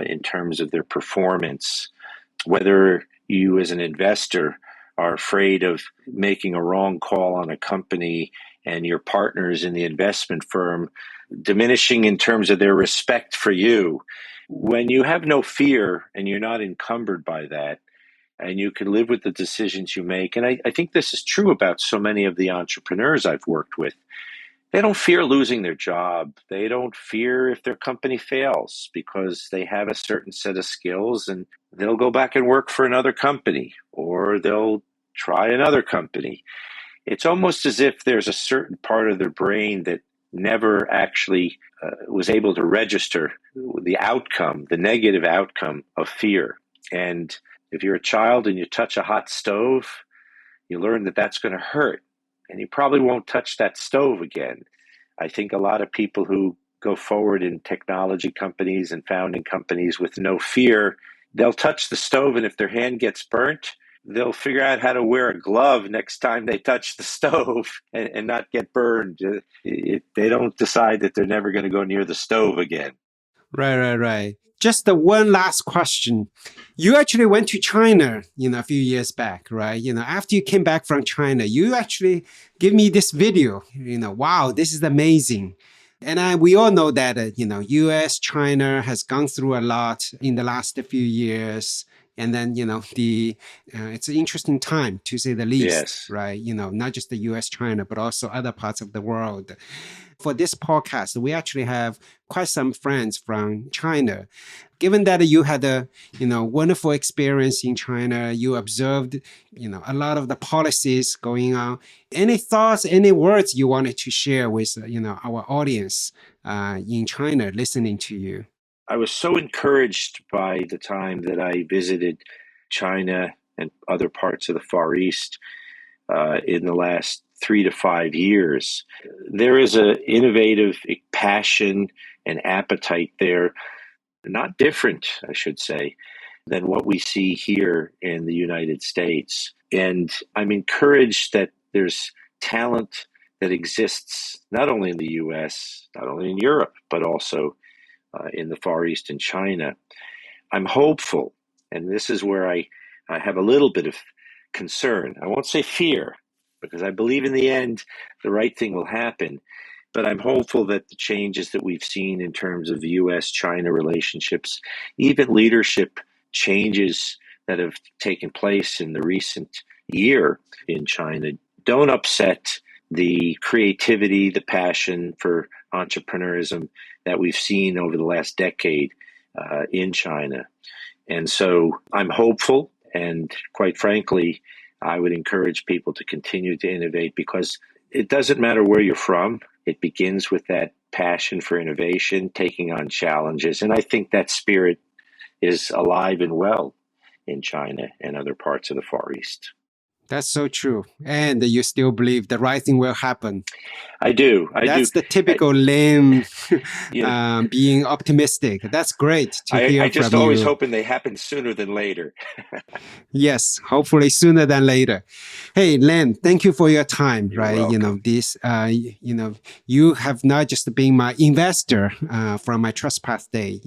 in terms of their performance, whether you as an investor are afraid of making a wrong call on a company and your partners in the investment firm diminishing in terms of their respect for you. When you have no fear and you're not encumbered by that, and you can live with the decisions you make, and I think this is true about so many of the entrepreneurs I've worked with, they don't fear losing their job. They don't fear if their company fails because they have a certain set of skills and they'll go back and work for another company or they'll try another company. It's almost as if there's a certain part of their brain that never actually was able to register the outcome, the negative outcome of fear. And if you're a child and you touch a hot stove, you learn that that's going to hurt. And you probably won't touch that stove again. I think a lot of people who go forward in technology companies and founding companies with no fear, they'll touch the stove, and if their hand gets burnt, they'll figure out how to wear a glove next time they touch the stove and not get burned. They don't decide that they're never going to go near the stove again. Right. Just the one last question. You actually went to China, a few years back, right? After you came back from China, you actually give me this video, wow, this is amazing. And we all know that, US, China has gone through a lot in the last few years. And then, it's an interesting time to say the least, Yes. right? Not just the US, China, but also other parts of the world. For this podcast, we actually have quite some friends from China. Given that you had a, wonderful experience in China, you observed, a lot of the policies going on. Any thoughts, any words you wanted to share with, our audience in China listening to you? I was so encouraged by the time that I visited China and other parts of the Far East in the last 3 to 5 years. There is an innovative passion and appetite there, not different, I should say, than what we see here in the United States. And I'm encouraged that there's talent that exists not only in the US, not only in Europe, but also in the Far East and China. I'm hopeful, and this is where I have a little bit of concern. I won't say fear, because I believe in the end the right thing will happen. But I'm hopeful that the changes that we've seen in terms of U.S.-China relationships, even leadership changes that have taken place in the recent year in China, don't upset the creativity, the passion for entrepreneurism that we've seen over the last decade in China. And so I'm hopeful, and quite frankly, I would encourage people to continue to innovate, because it doesn't matter where you're from. It begins with that passion for innovation, taking on challenges. And I think that spirit is alive and well in China and other parts of the Far East. That's so true. And you still believe the right thing will happen. I do. That's the typical Lane being optimistic. That's great to hear from you. I just always hoping they happen sooner than later. Yes, hopefully sooner than later. Hey, Lane, thank you for your time. You're right? welcome. You have not just been my investor from my Trust Path Day,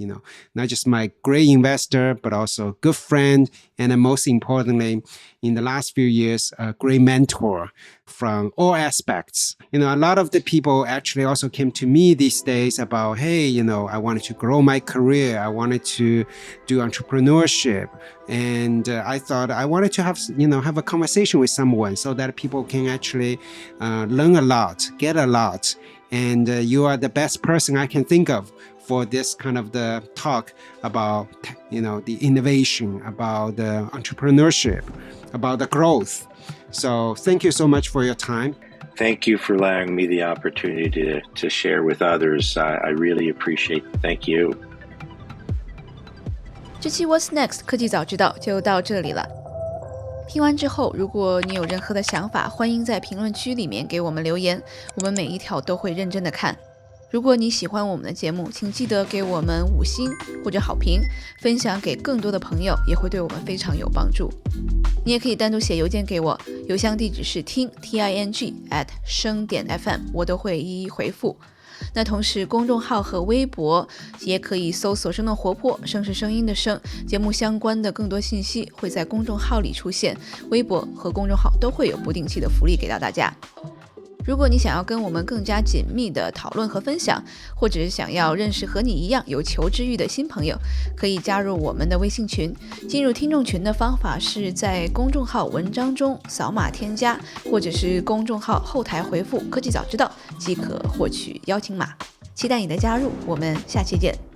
not just my great investor, but also good friend. And then most importantly, in the last few years, a great mentor from all aspects. A lot of the people actually also came to me these days about, hey, I wanted to grow my career. I wanted to do entrepreneurship. And I thought I wanted to have a conversation with someone so that people can actually learn a lot, get a lot. And you are the best person I can think of for this kind of the talk about, the innovation, about the entrepreneurship, about the growth. So thank you so much for your time. Thank you for allowing me the opportunity to share with others. I really appreciate it. Thank you. 这期 What's Next 科技早知道就到这里了。听完之后，如果你有任何的想法，欢迎在评论区里面给我们留言，我们每一条都会认真的看。如果你喜欢我们的节目，请记得给我们5星或者好评，分享给更多的朋友，也会对我们非常有帮助。你也可以单独写邮件给我，邮箱地址是ting@声.fm， 我都会一一回复。那同时公众号和微博也可以搜索生动活泼，声是声音的声，节目相关的更多信息会在公众号里出现，微博和公众号都会有不定期的福利给到大家。如果你想要跟我们更加紧密的讨论和分享，或者是想要认识和你一样有求知欲的新朋友，可以加入我们的微信群。进入听众群的方法是在公众号文章中扫码添加，或者是公众号后台回复科技早知道即可获取邀请码。期待你的加入，我们下期见。